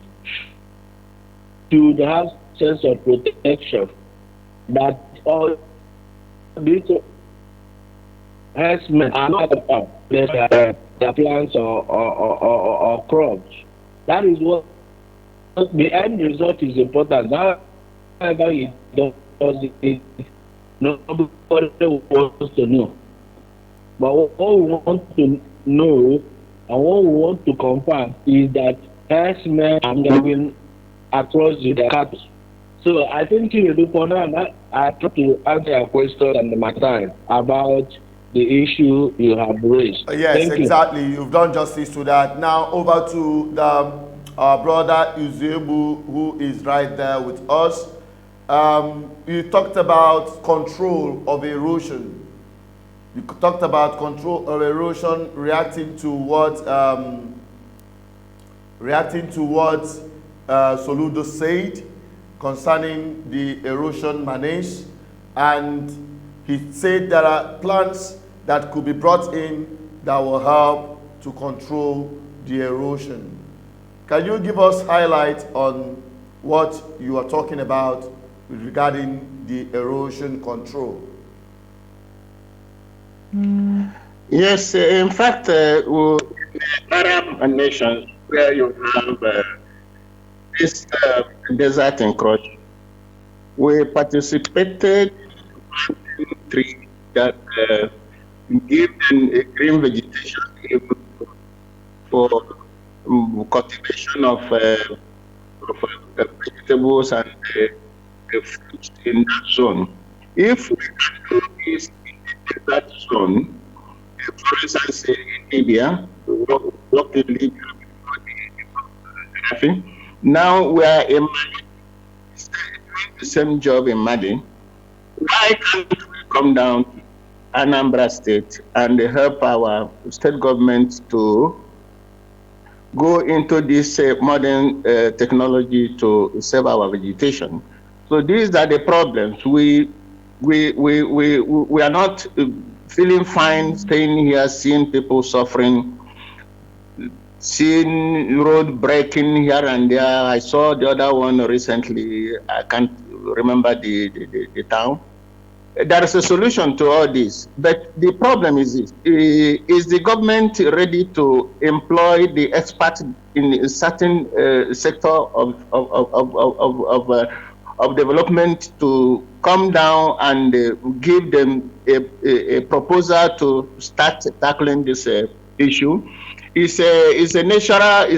should have sense of protection, that all these herdsmen are not about their plants or crops. That is what the end result is important. However, it does it, nobody wants to know. But what we want to know and what we want to confirm is that herdsmen are going across the cattle. So I think for now, I try to answer your question and my time about the issue you have raised. Yes, exactly. You've done justice to that. Now over to the brother Uzebu, who is right there with us. You talked about control of erosion. You talked about control of erosion, reacting to what Soludo said concerning the erosion manage, and he said there are plants that could be brought in that will help to control the erosion. Can you give us highlight on what you are talking about regarding the erosion control? Yes, in fact, Arab nations where you have this desert encroachment, we participated in tree that give them a green vegetation for cultivation of vegetables and fruits in that zone. If we can do this in that zone, for instance, in Libya, work in Libya before now we are in Mali, doing the same job in Mali. Why can't we come down to Anambra State and help our state government to go into this modern technology to save our vegetation? So these are the problems. We are not feeling fine staying here, seeing people suffering, seeing road breaking here and there. I saw the other one recently. I can't remember the town. There is a solution to all this, but the problem is this: is the government ready to employ the experts in a certain sector of development to come down and give them a proposal to start tackling this issue? It's a natural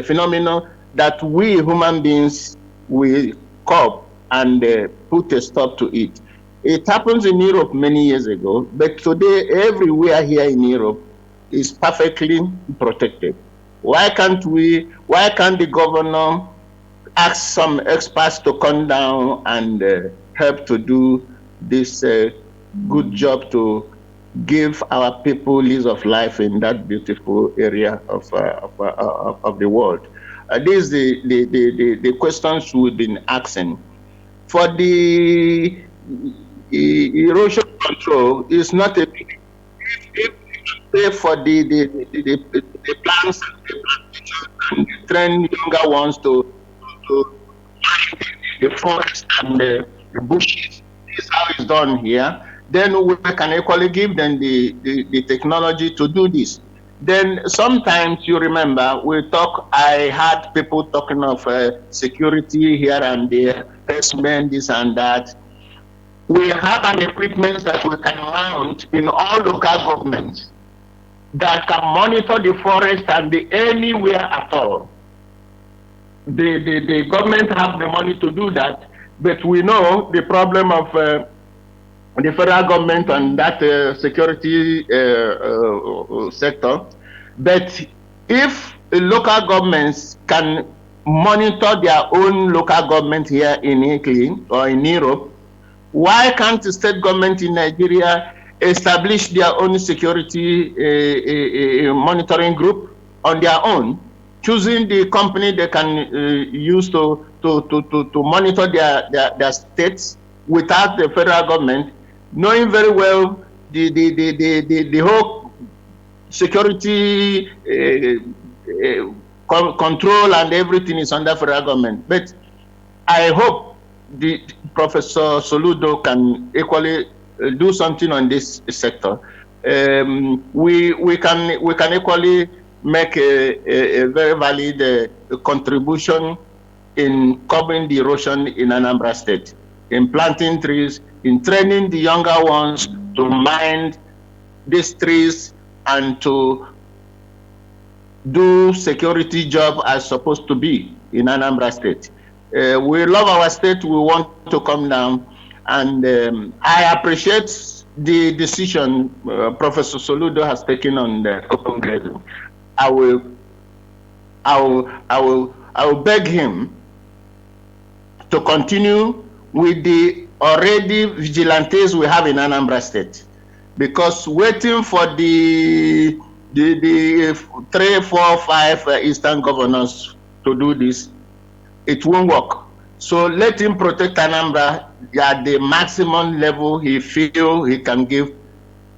phenomenon that we human beings will cope and put a stop to it. It happens in Europe many years ago, but today everywhere here in Europe is perfectly protected. Why can't the governor ask some experts to come down and help to do this good job to give our people lease of life in that beautiful area of the world? These are the questions we've been asking. For the erosion control, is not a big. If pay for the plants and train younger ones to the forest and the bushes. This is how it's done here. Then we can equally give them the technology to do this. Then sometimes you remember I had people talking of security here and there, investment, this and that. We have an equipment that we can mount in all local governments that can monitor the forest and anywhere at all. The government have the money to do that, but we know the problem of the federal government and that security sector. But if local governments can monitor their own local government here in Italy or in Europe, why can't the state government in Nigeria establish their own security monitoring group on their own, choosing the company they can use to monitor their states without the federal government, knowing very well the whole security control and everything is under federal government. But I hope the Professor Soludo can equally do something on this sector. We can equally make a very valid contribution in curbing the erosion in Anambra State, in planting trees, in training the younger ones to mind these trees and to do security job as supposed to be in Anambra State. We love our state. We want to come down, and I appreciate the decision Professor Soludo has taken on the open grazing. I will beg him to continue with the already vigilantes we have in Anambra State, because waiting for the 3, 4, 5 Eastern governors to do this, it won't work. So let him protect Anambra at the maximum level he feels he can give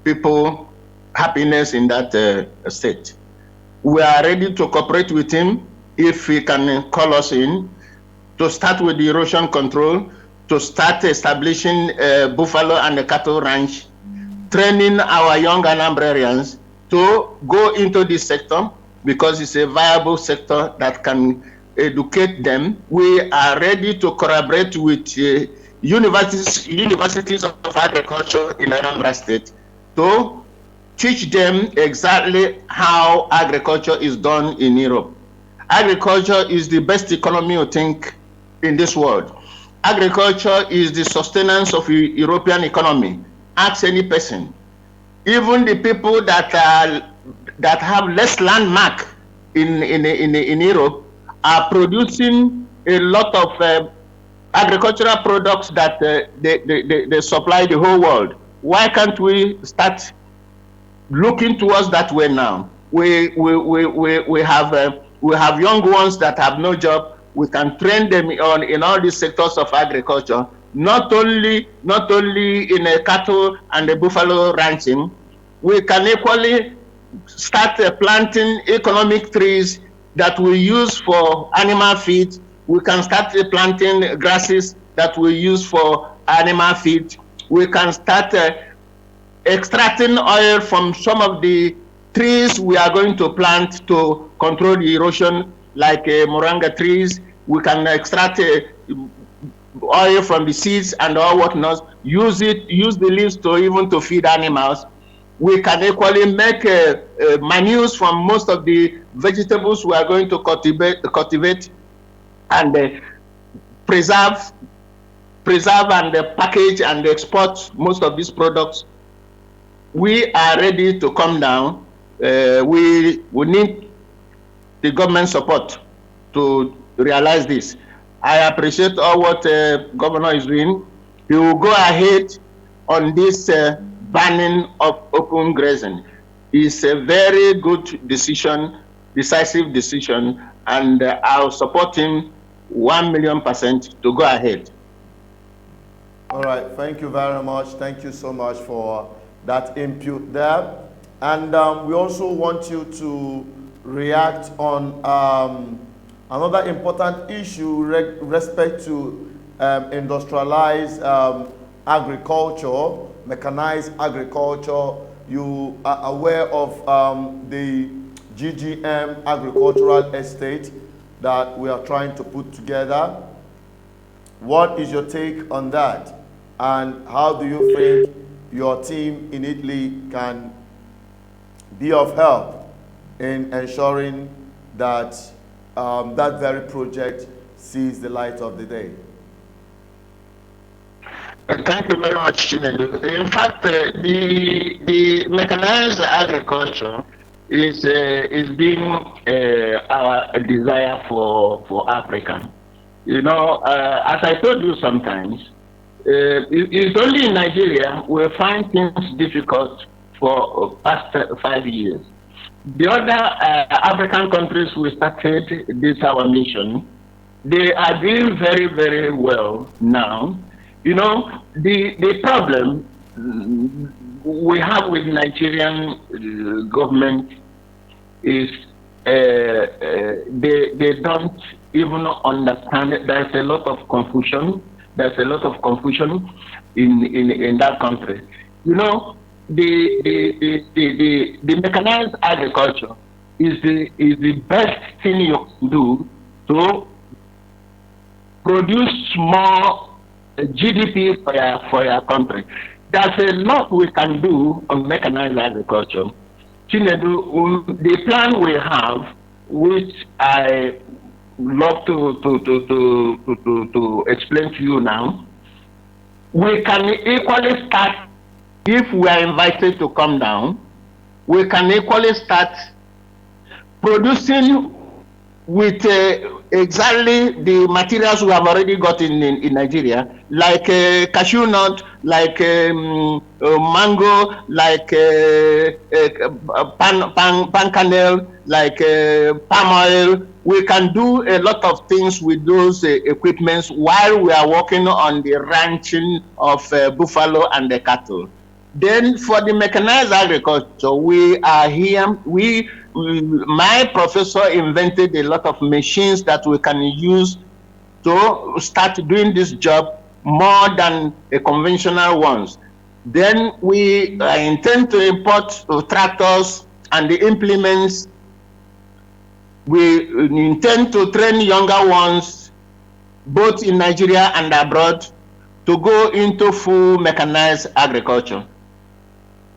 people happiness in that state. We are ready to cooperate with him if he can call us in to start with the erosion control, to start establishing buffalo and a cattle ranch, training our young Anambrarians to go into this sector because it's a viable sector that can educate them. We are ready to collaborate with universities of agriculture in Anambra State to teach them exactly how agriculture is done in Europe. Agriculture is the best economy, I think, in this world. Agriculture is the sustenance of the European economy. Ask any person. Even the people that have less landmark in Europe are producing a lot of agricultural products that they supply the whole world. Why can't we start looking towards that way now? We have young ones that have no job. We can train them in all these sectors of agriculture, not only in a cattle and a buffalo ranching. We can equally start planting economic trees that we use for animal feed. We can start planting grasses that we use for animal feed. We can start extracting oil from some of the trees we are going to plant to control the erosion, like moringa trees. We can extract oil from the seeds and all whatnot. Use the leaves to even to feed animals. We can equally make manures from most of the vegetables we are going to cultivate and preserve and package and export most of these products. We are ready to come down. We need the government support to realize this. I appreciate all what Governor is doing. He will go ahead on this banning of open grazing. It's a very good decision, decisive decision, and I'll support him 1,000,000% to go ahead. All right, thank you very much. Thank you so much for that input there. And we also want you to react on another important issue respect to industrialized agriculture, mechanized agriculture. You are aware of the GGM agricultural estate that we are trying to put together. What is your take on that? And how do you think your team in Italy can be of help in ensuring that that very project sees the light of the day? Thank you very much, Chinedu. In fact, the mechanized agriculture is being our desire for Africa. You know, as I told you sometimes, it's only in Nigeria we find things difficult for past 5 years. The other African countries we started this our mission, they are doing very, very well now. You know, the problem we have with Nigerian government is they don't even understand it. There's a lot of confusion. There's a lot of confusion in that country. You know, the mechanized agriculture is the best thing you can do to produce more GDP for your country. There's a lot we can do on mechanized agriculture. Chinedu, the plan we have, which I love to explain to you now, we can equally start, if we are invited to come down, we can equally start producing with exactly the materials we have already got in Nigeria, like cashew nut, like mango, like pan kernel, like palm oil. We can do a lot of things with those equipments while we are working on the ranching of buffalo and the cattle. Then for the mechanized agriculture, we are here. My professor invented a lot of machines that we can use to start doing this job more than conventional ones. Then we intend to import tractors and the implements. We intend to train younger ones, both in Nigeria and abroad, to go into full mechanized agriculture.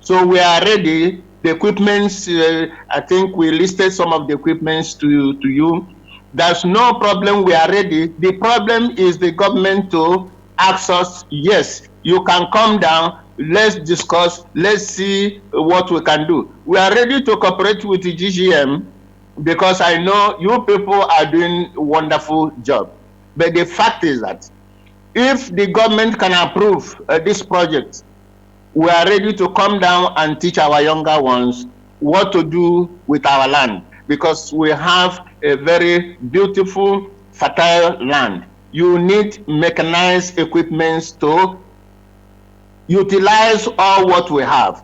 So we are ready. The equipments, I think we listed some of the equipments to you. There's no problem, we are ready. The problem is the government to ask us, yes, you can come down, let's discuss, let's see what we can do. We are ready to cooperate with the GGM because I know you people are doing a wonderful job. But the fact is that if the government can approve this project, we are ready to come down and teach our younger ones what to do with our land, because we have a very beautiful, fertile land. You need mechanized equipment to utilize all what we have.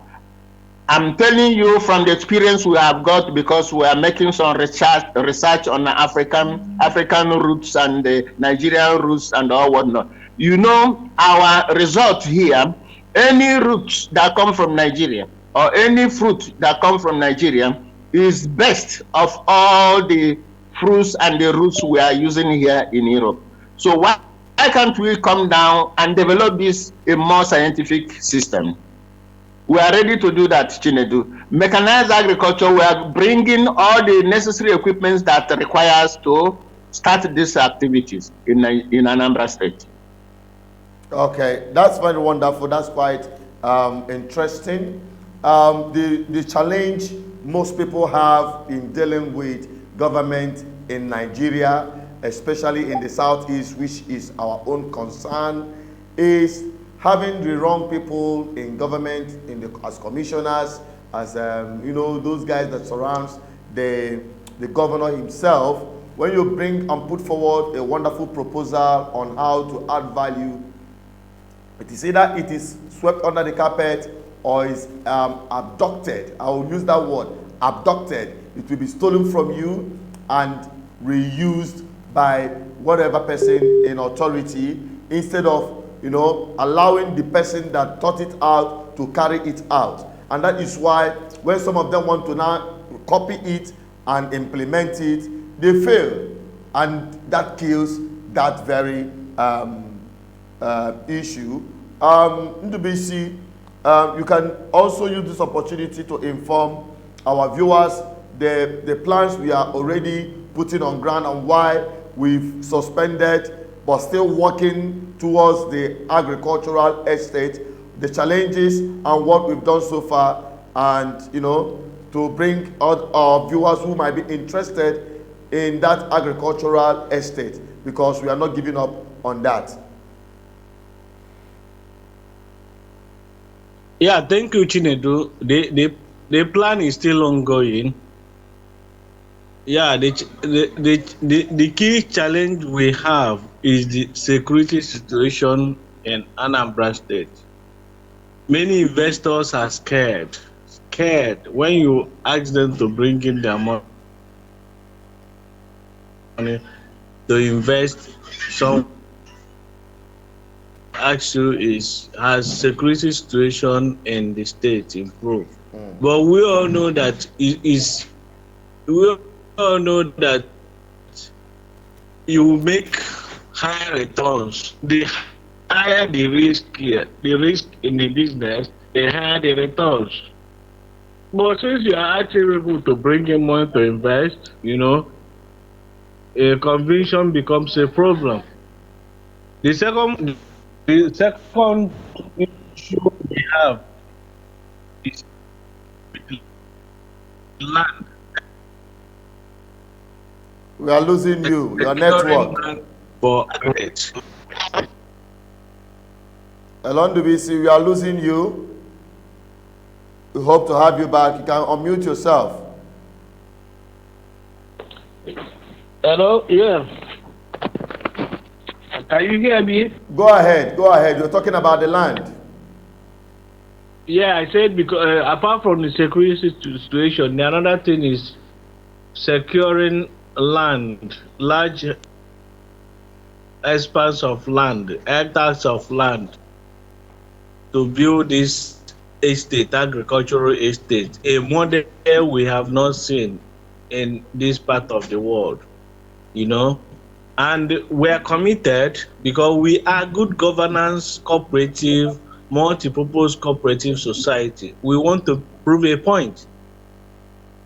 I'm telling you from the experience we have got, because we are making some research on African roots and the Nigerian roots and all whatnot. You know, our result here, any roots that come from Nigeria or any fruit that come from Nigeria is best of all the fruits and the roots we are using here in Europe. So why can't we come down and develop this a more scientific system? We are ready to do that, Chinedu. Mechanized agriculture, we are bringing all the necessary equipment that requires to start these activities in Anambra State. Okay, that's very wonderful. That's quite interesting. The challenge most people have in dealing with government in Nigeria, especially in the southeast, which is our own concern, is having the wrong people in government, as commissioners, as you know, those guys that surrounds the governor himself. When you bring and put forward a wonderful proposal on how to add value, it is either it is swept under the carpet or is abducted. I will use that word, abducted. It will be stolen from you and reused by whatever person in authority, instead of, you know, allowing the person that thought it out to carry it out. And that is why when some of them want to now copy it and implement it, they fail. And that kills that very issue. NDBC, you can also use this opportunity to inform our viewers the plans we are already putting on ground and why we've suspended but still working towards the agricultural estate, the challenges and what we've done so far, and, you know, to bring out our viewers who might be interested in that agricultural estate, because we are not giving up on that. Yeah, thank you, Chinedu. The plan is still ongoing. Yeah, the key challenge we have is the security situation in Anambra State. Many investors are scared when you ask them to bring in their money to invest. Some ask you is, has security situation in the state improved? But we all know that we all know that you make higher returns. The higher the risk here, the risk in the business, the higher the returns. But since you are asking people to bring in money to invest, you know, a conviction becomes a problem. The second issue we have is land. We are losing you, your network. For it. Along the BC, we are losing you. We hope to have you back. You can unmute yourself. Hello, yeah. Can you hear me? Go ahead. You're talking about the land. Yeah, I said because apart from the security situation, the another thing is securing land, large expanse of land, hectares of land, to build this estate, agricultural estate, a model we have not seen in this part of the world, you know. And we are committed because we are good governance, cooperative, multi-purpose cooperative society. We want to prove a point.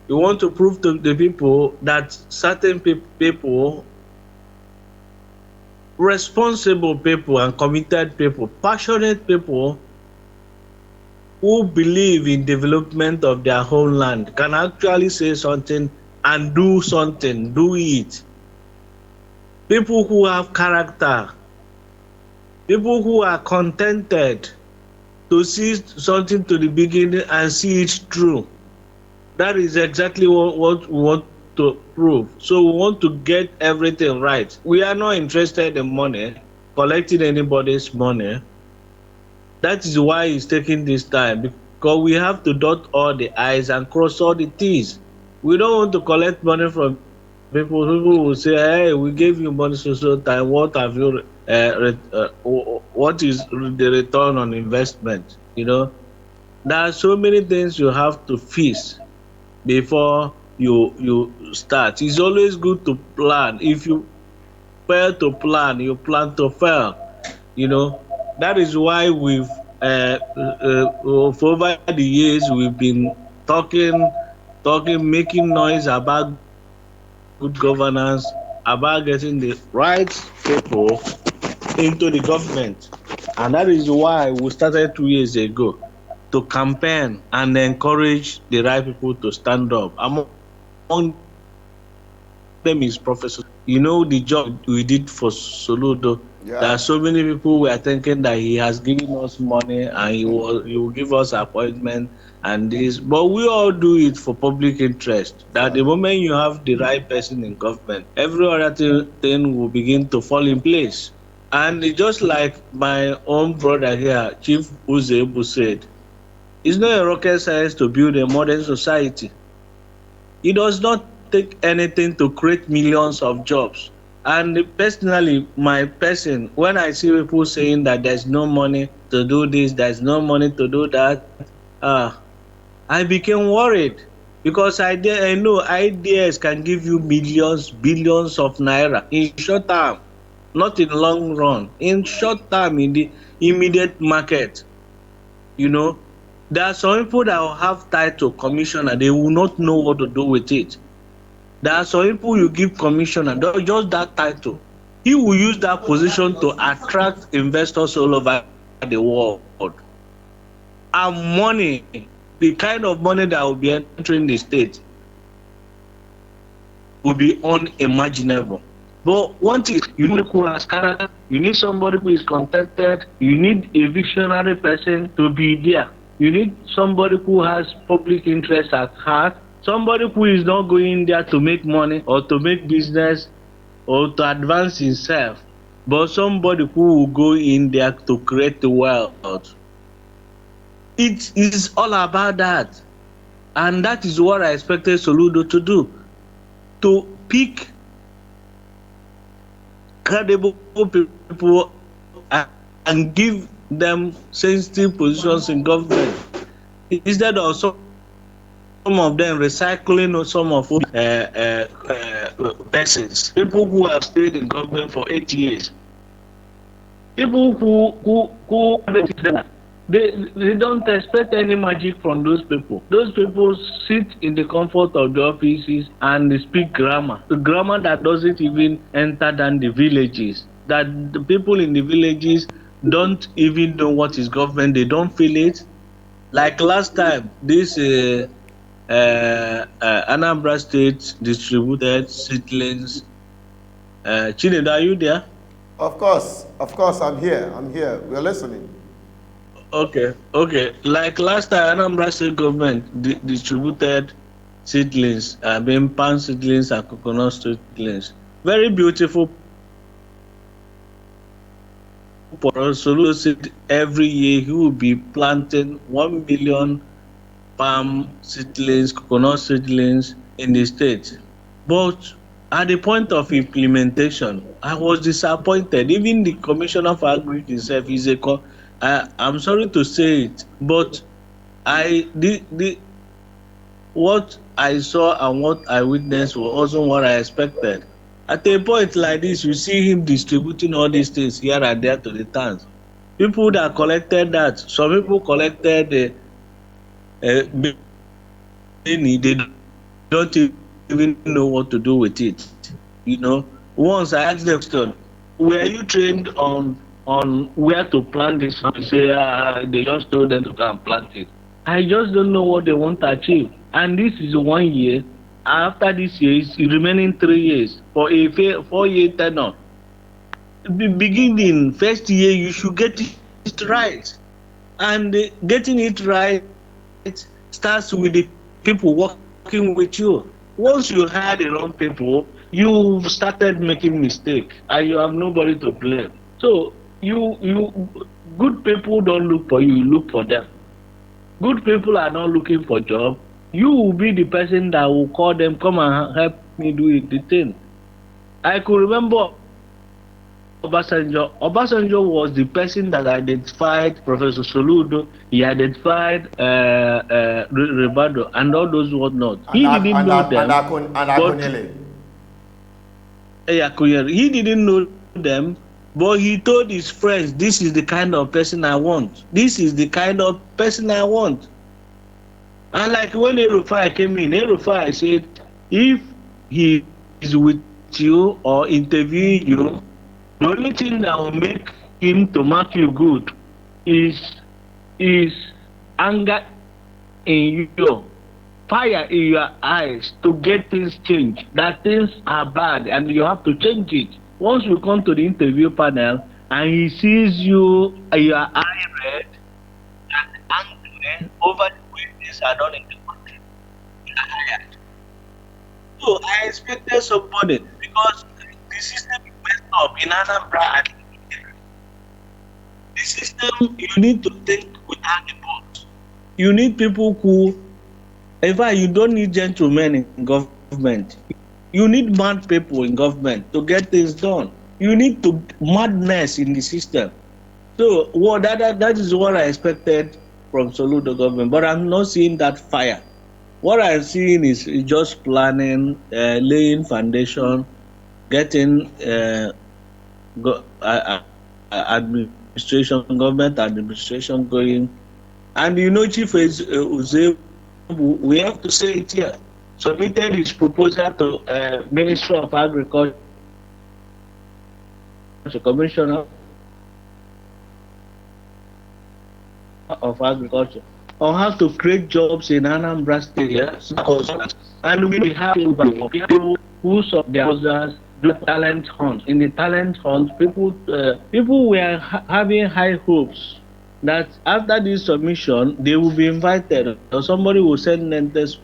We want to prove to the people that certain people, responsible people and committed people, passionate people who believe in development of their homeland can actually say something and do something, do it. People who have character, people who are contented to see something to the beginning and see it through. That is exactly what we want to prove. So we want to get everything right. We are not interested in money, collecting anybody's money. That is why it's taking this time, because we have to dot all the I's and cross all the T's. We don't want to collect money from people who will say, hey, we gave you money so time, what have you, what is the return on investment? You know, there are so many things you have to fix before you start. It's always good to plan. If you fail to plan, you plan to fail. You know, that is why we've for over the years we've been talking, making noise about good governance, about getting the right people into the government. And that is why we started 2 years ago to campaign and encourage the right people to stand up. Among them is Professor. You know the job we did for Soludo. Yeah. There are so many people were thinking that he has given us money and he will give us appointment and this, but we all do it for public interest. That the moment you have the right person in government, every other thing will begin to fall in place. And just like my own brother here, Chief Uzebu said, it's not a rocket science to build a modern society. It does not take anything to create millions of jobs. And personally, when I see people saying that there's no money to do this, there's no money to do that, I became worried, because I know ideas can give you millions, billions of naira in short term, not in long run, in short term, in the immediate market. You know, there are some people that will have title commissioner, they will not know what to do with it. There are some people you give commissioner, just that title. He will use that position to attract investors all over the world. And money, the kind of money that will be entering the state will be unimaginable. But one thing, you need who has character, you need somebody who is contented, you need a visionary person to be there. You need somebody who has public interest at heart, somebody who is not going there to make money or to make business or to advance himself, but somebody who will go in there to create the wealth. It is all about that. And that is what I expected Soludo to do, to pick credible people and give them sensitive positions in government, instead of some of them recycling or some of persons, people who have stayed in government for 8 years, people who they don't expect any magic from those people. Those people sit in the comfort of the offices and they speak grammar, the grammar that doesn't even enter down the villages, that the people in the villages don't even know what is government, they don't feel it. Like last time, this Anambra State distributed seedlings. Chinedu, are you there? Of course, I'm here. We're listening. Okay. Like last time, Anambra State government distributed seedlings, palm seedlings and coconut seedlings. Very beautiful. Soludo said every year he will be planting 1 million palm seedlings, coconut seedlings in the state. But at the point of implementation, I was disappointed. Even the Commissioner for Agri himself is I'm sorry to say it, but what I saw and what I witnessed was also what I expected. At a point like this, you see him distributing all these things here and there to the towns. People that collected that, some people collected they don't even know what to do with it. You know, once I asked them, were you trained on where to plant this? They say they just told them to go and plant it. I just don't know what they want to achieve. And this is 1 year. After this year, it's remaining 3 years for a 4-year tenure. Beginning first year, you should get it right, and getting it right starts with the people working with you. Once you hire the wrong people, you started making mistake, and you have nobody to blame. So you good people don't look for you, you look for them. Good people are not looking for job. You will be the person that will call them, come and help me do the thing. I could remember Obasanjo. Obasanjo was the person that identified Professor Soludo. He identified Ribado and all those whatnot. He didn't know them. He didn't know them, but he told his friends, this is the kind of person I want. This is the kind of person I want. And like when Erufai came in, Erufai said, if he is with you or interviewing you, the only thing that will make him to mark you good is anger in you, fire in your eyes to get things changed. That things are bad and you have to change it. Once you come to the interview panel and he sees you, your eye red and angry over the way things are done in the country, you are hired. So I expected somebody, because the system is messed up in Anambra and the system, you need to think without the box. You need people who, in fact, you don't need gentlemen in government. You need mad people in government to get things done. You need to madness in the system. So that is what I expected from Soludo government, but I'm not seeing that fire. What I'm seeing is just planning, laying foundation, getting government administration going. And Chief Uze, we have to say it here, submitted his proposal to Ministry of Agriculture, Commissioner of Agriculture, on how to create jobs in Anambra State. Yes? And we have people who sub their houses, do talent hunt. In the talent hunt, people were having high hopes that after this submission, they will be invited, or somebody will send them this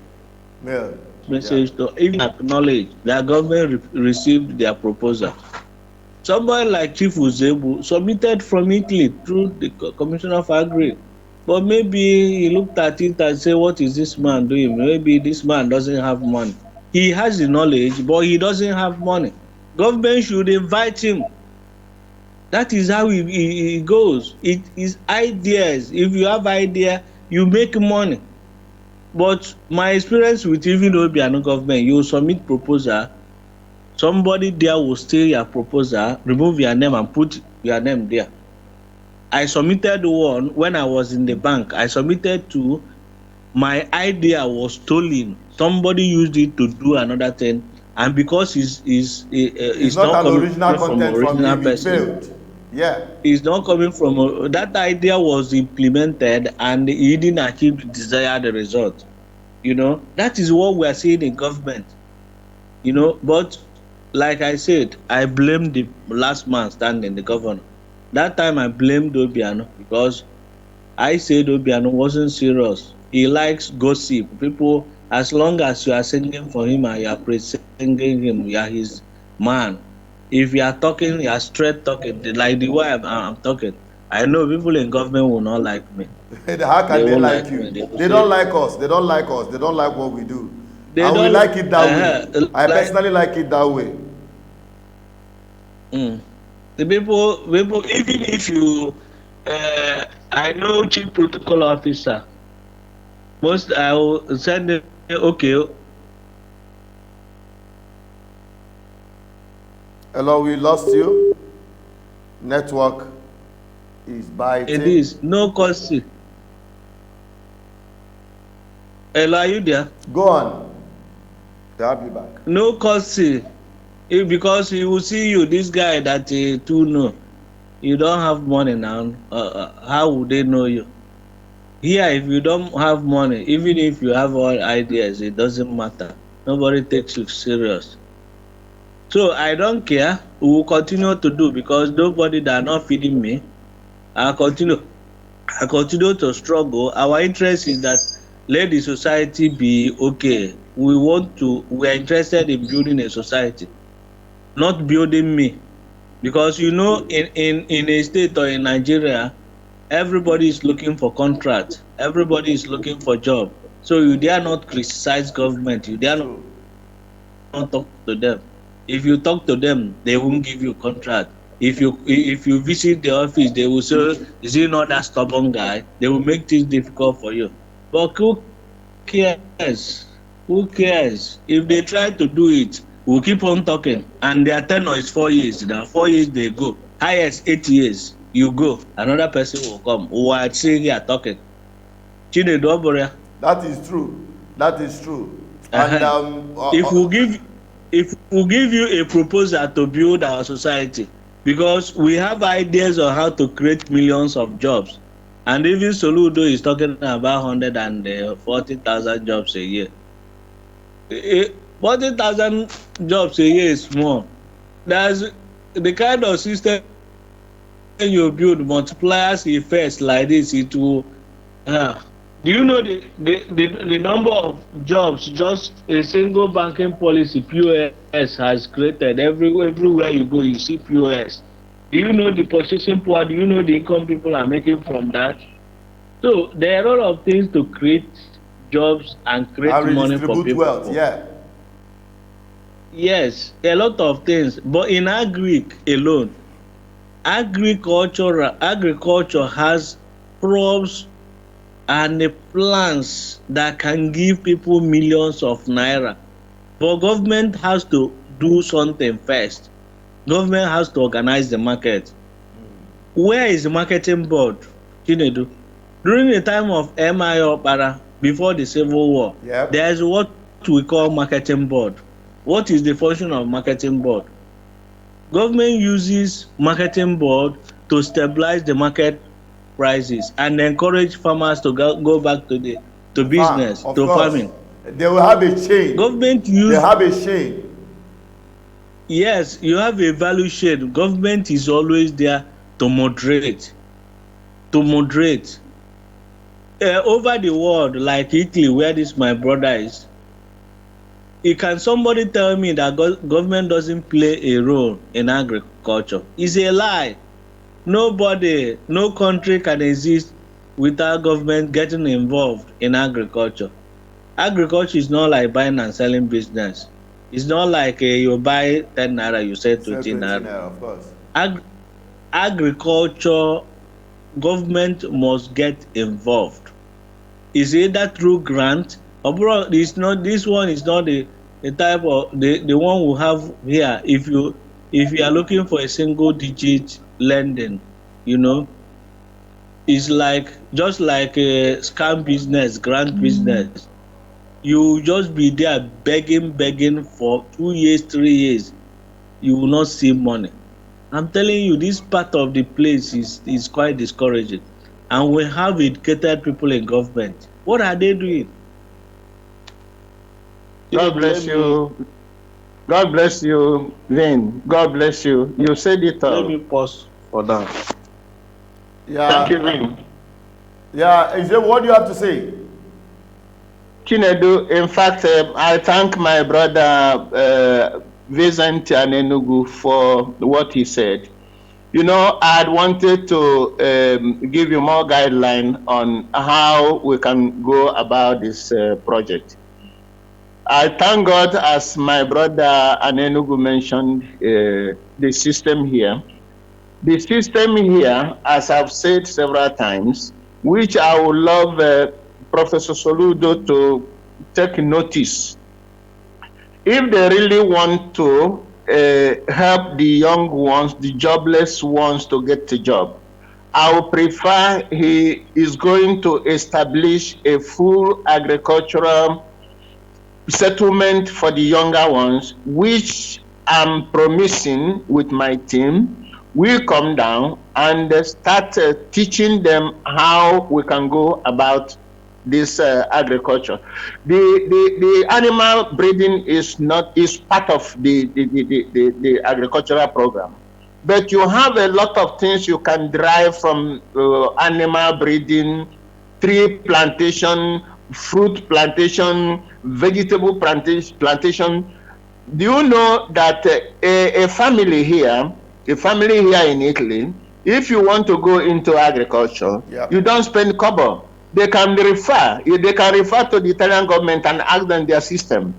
message to even acknowledge that government received their proposal. Somebody like Chief Uzebu submitted from Italy through the Commissioner of Agri. But maybe he looked at it and said, what is this man doing? Maybe this man doesn't have money. He has the knowledge, but he doesn't have money. Government should invite him. That is how it goes. It is ideas. If you have idea, you make money. But my experience with even though be no government, you submit proposal, somebody there will steal your proposal, remove your name and put your name there. I submitted one when I was in the bank. I submitted two. My idea was stolen. Somebody used it to do another thing, and because it's not an coming original content from original him, person. It failed. Yeah. It's not coming from that idea was implemented and he didn't achieve the desired result. That is what we are seeing in government. But like I said, I blame the last man standing, the governor. That time I blamed Obiano because I said Obiano wasn't serious. He likes gossip. People, as long as you are singing for him and you are singing him, you are his man. If you are talking, you are straight talking, like the way I'm talking. I know people in government will not like me. How can they like you? They don't like us. They don't like us. They don't like what we do. They and we like it that way. I personally like it that way. The people, even if you, I know chief protocol officer, most I will send them, okay. Hello, we lost you. Network is biting. It is no cost. Hello, are you there? Go on. I'll be back. No cost. Because he will see you, this guy that too know. You don't have money now. How would they know you? Here, if you don't have money, even if you have all ideas, it doesn't matter. Nobody takes you serious. So I don't care. We will continue to do because nobody that are not feeding me. I continue to struggle. Our interest is that let the society be okay. We are interested in building a society, not building me. Because in a state or in Nigeria, Everybody is looking for contract. Everybody is looking for job. So you dare not criticize government. You dare not talk to them. If you talk to them, they won't give you contract. If you visit the office, they will say, "Is he not that stubborn guy?" They will make things difficult for you. But who cares? Who cares? If they try to do it, we'll keep on talking. And their tenure is 4 years. Now 4 years they go. Highest 8 years. You go. Another person will come. Who are saying you are talking. That is true. That is true. And if we give you a proposal to build our society, because we have ideas on how to create millions of jobs, and even Soludo is talking about 140,000 jobs a year. 40,000 jobs a year is small. That's the kind of system you build, multipliers effects like this. It will. Do you know the number of jobs just a single banking policy POS has created? Everywhere you go, you see POS. Do you know the purchasing power? Do you know the income people are making from that? So there are a lot of things to create jobs and create money for people. Wealth, yeah. Yes, a lot of things. But in agric alone, agriculture has crops and the plans that can give people millions of naira. But government has to do something first. Government has to organize the market. Where is the marketing board? Chinedu? During the time of M.I. Opara, before the Civil War, there is what we call marketing board. What is the function of marketing board? Government uses marketing board to stabilize the market prices and encourage farmers to go back to business, to farming. They will have a chain. They have a chain. Yes, you have a value chain. Government is always there to moderate. Over the world, like Italy, where this my brother is, can somebody tell me that government doesn't play a role in agriculture? It's a lie. No country can exist without government getting involved in agriculture. Agriculture is not like buying and selling business. It's not like you buy 10 naira, you sell 20 naira. Of course. Agriculture, government must get involved. Is either through grant or this one is not the type of the one we have here. If you are looking for a single digit lending, it's just like a scam business, grant business. You just be there begging for 2 years, 3 years. You will not see money. I'm telling you, this part of the place is quite discouraging. And we have educated people in government. What are they doing? God bless you. God bless you, Vin. God bless you. You said it all. Let me pause for that. Yeah. Thank you, Vin. Yeah, what do you have to say? Chinedu, in fact, I thank my brother Vincent Anenugu for what he said. I had wanted to give you more guideline on how we can go about this project. I thank God, as my brother Anenugu mentioned, the system here. The system here, as I've said several times, which I would love Professor Soludo to take notice. If they really want to help the young ones, the jobless ones to get a job, I would prefer he is going to establish a full agricultural settlement for the younger ones, which I'm promising with my team. We come down and start teaching them how we can go about this agriculture. The animal breeding is part of the agricultural program, but you have a lot of things you can derive from animal breeding, tree plantation, fruit plantation, vegetable plantation. Do you know that a family here in Italy, If you want to go into agriculture, you don't spend kobo. They can refer to the Italian government and ask them their system.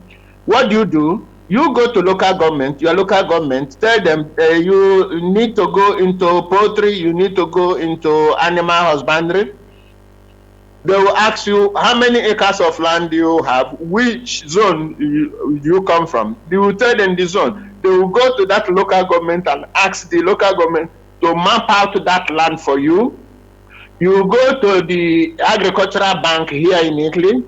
What do? You go to local government, your local government, tell them you need to go into poultry, you need to go into animal husbandry. They will ask you how many acres of land do you have, which zone you come from. They will tell them the zone. They will go to that local government and ask the local government to map out that land for you. You go to the agricultural bank here in Italy,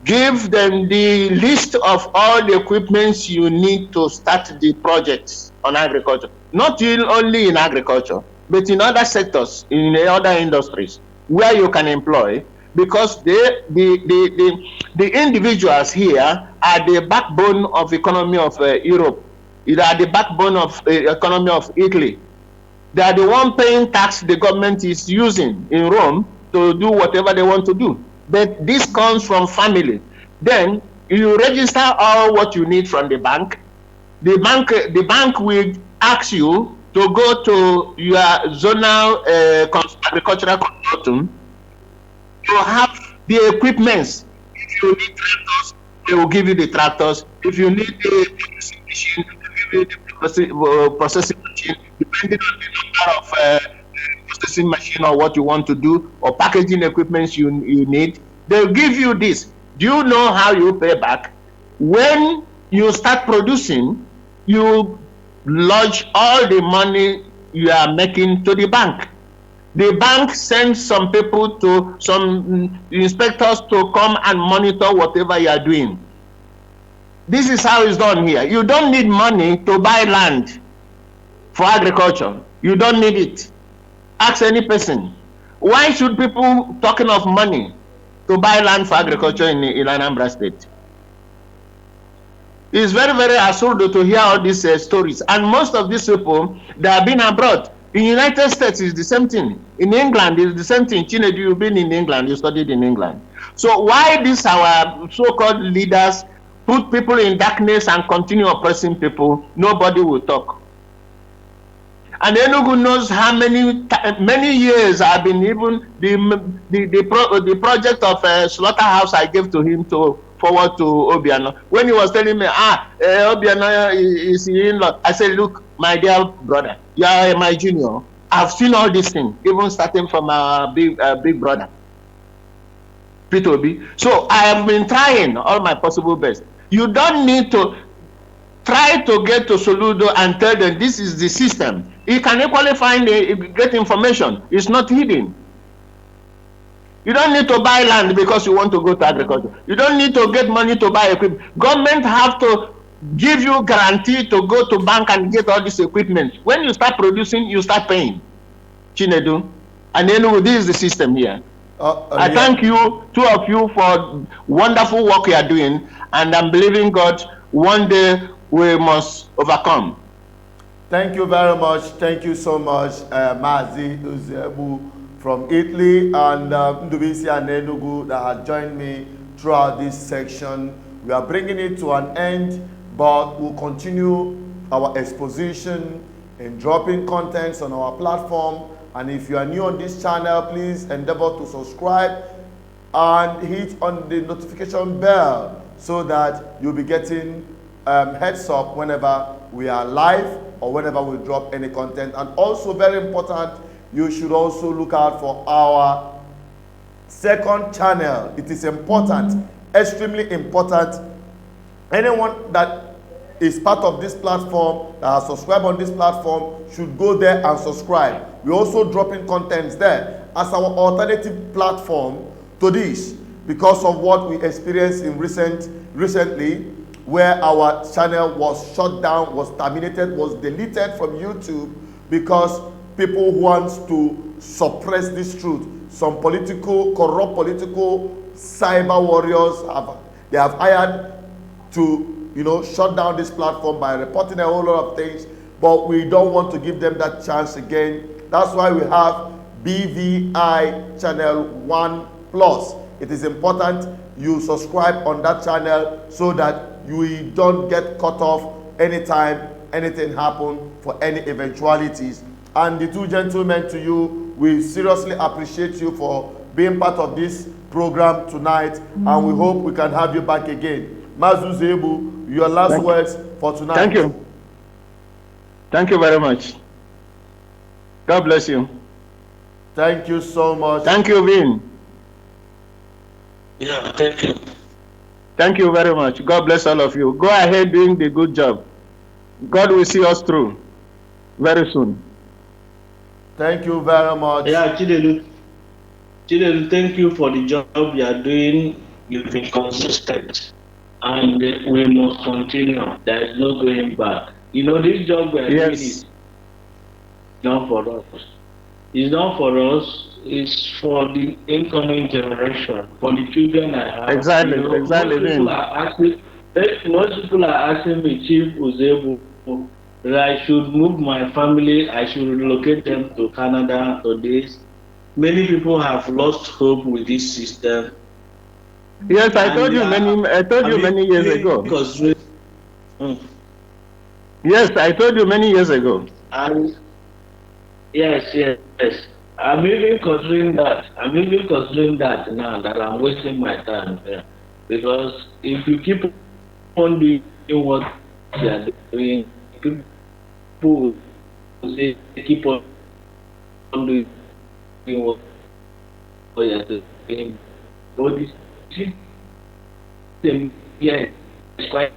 give them the list of all the equipments you need to start the projects on agriculture. Not only in agriculture, but in other sectors, in other industries where you can employ, because the individuals here are the backbone of economy of Europe. They are the backbone of economy of Italy. They are the one paying tax the government is using in Rome to do whatever they want to do. But this comes from family. Then you register all what you need from the bank. The bank will ask you to go to your zonal agricultural consultant to have the equipments. If you need tractors, they will give you the tractors. If you need the processing machine, they will give you the processing machine, depending on the number of processing machine or what you want to do, or packaging equipments you need. They'll give you this. Do you know how you pay back? When you start producing, you lodge all the money you are making to the bank. The bank sends some people to some inspectors to come and monitor whatever you are doing. This is how it's done here. You don't need money to buy land for agriculture. You don't need it. Ask any person. Why should people talking of money to buy land for agriculture in Anambra State? It's very, very absurd to hear all these stories. And most of these people, they have been abroad. In the United States, it's the same thing. In England, it's the same thing. Chinedu, you've been in England, you studied in England. So why these our so-called leaders put people in darkness and continue oppressing people? Nobody will talk. And Enugu knows how many years I've been, even the project of slaughterhouse I gave to him to forward to Obiano. When he was telling me, Obiano is in-law, I said, look, my dear brother, you are my junior. I've seen all these things, even starting from our big brother, P2B. So I have been trying all my possible best. You don't need to try to get to Soludo and tell them this is the system. You can equally find get information. It's not hidden. You don't need to buy land because you want to go to agriculture. You don't need to get money to buy equipment. Government have to give you guarantee to go to bank and get all this equipment. When you start producing, you start paying. Chinedu. And then this is the system here. I thank you, two of you, for wonderful work you are doing. And I'm believing God, one day we must overcome. Thank you very much. Thank you so much, Mazi Uzebu from Italy, and Ndubisi and Enugu that have joined me throughout this section. We are bringing it to an end, but we'll continue our exposition and dropping contents on our platform. And if you are new on this channel, please endeavor to subscribe and hit on the notification bell so that you'll be getting heads up whenever we are live or whenever we drop any content. And also very important, you should also look out for our second channel. It is important, extremely important. Anyone that is part of this platform, that has subscribed on this platform, should go there and subscribe. We're also dropping contents there as our alternative platform to this, because of what we experienced in recently, where our channel was shut down, was terminated, was deleted from YouTube because people want to suppress this truth. Some corrupt political cyber warriors have hired to shut down this platform by reporting a whole lot of things, but we don't want to give them that chance again. That's why we have BVI channel 1 plus. It is important you subscribe on that channel so that you don't get cut off anytime anything happen for any eventualities. and the two gentlemen to you. We seriously appreciate you for being part of this program tonight, and we hope we can have you back again. Mazu Zebu, your last words for tonight. Thank you. Thank you very much. God bless you. Thank you so much. Thank you, Vin. Yeah, thank you. Thank you very much. God bless all of you. Go ahead doing the good job. God will see us through very soon. Thank you very much. Yeah, Chidelu, thank you for the job you are doing. You've been consistent, and we must continue. There is no going back. You know, this job we are doing is not for us. It's not for us. It's for the incoming generation, for the children I have. Exactly, you know, exactly. Most people are asking me, Chief Uzebu, that I should move my family, I should relocate them to Canada or this. Many people have lost hope with this system. Yes, I told you many years ago. Yes, I told you many years ago. And yes. I'm even considering that now, that I'm wasting my time here. Because if you keep on doing what you are doing, people will say keep on doing what you are doing. But this system, yeah, it's quite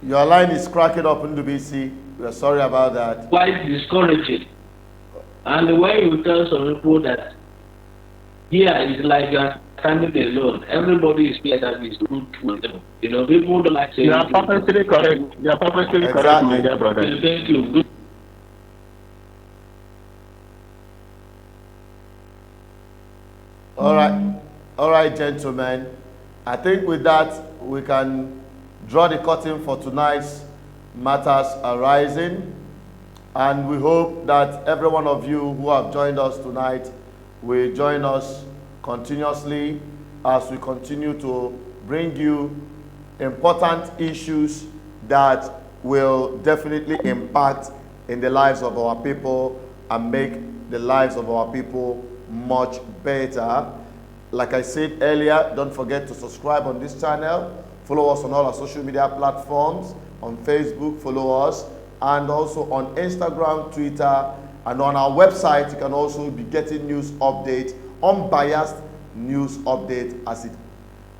Your line is cracking up in the BC. We are sorry about that. Quite discouraging. And when you tell some people that here is like you are standing alone, everybody is here that is good with them. You know, people don't like saying. You are perfectly correct. You are perfectly correct, my dear brother. Thank you. All right, gentlemen. I think with that we can draw the curtain for tonight's Matters Arising, and we hope that every one of you who have joined us tonight will join us continuously as we continue to bring you important issues that will definitely impact in the lives of our people and make the lives of our people much better. Like I said earlier, don't forget to subscribe on this channel. Follow us on all our social media platforms. On Facebook, follow us, and also on Instagram, Twitter, and on our website. You can also be getting news updates, unbiased news update as it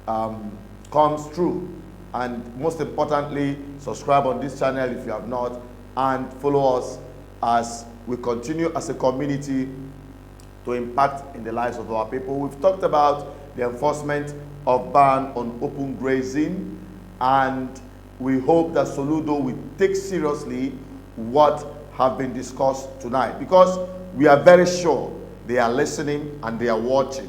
comes through. And most importantly, subscribe on this channel if you have not, and follow us as we continue as a community to impact in the lives of our people. We've talked about the enforcement of ban on open grazing, and we hope that Soludo will take seriously what have been discussed tonight, because we are very sure they are listening and they are watching.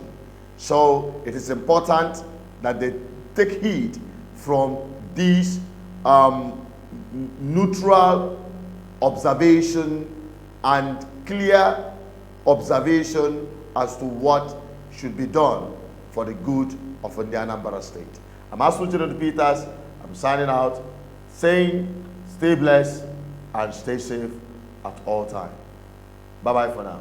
So it is important that they take heed from these neutral observation and clear observation as to what should be done for the good of the Anambra State. I'm Asuchiro Peters. I'm signing out, saying stay blessed and stay safe at all times. Bye-bye for now.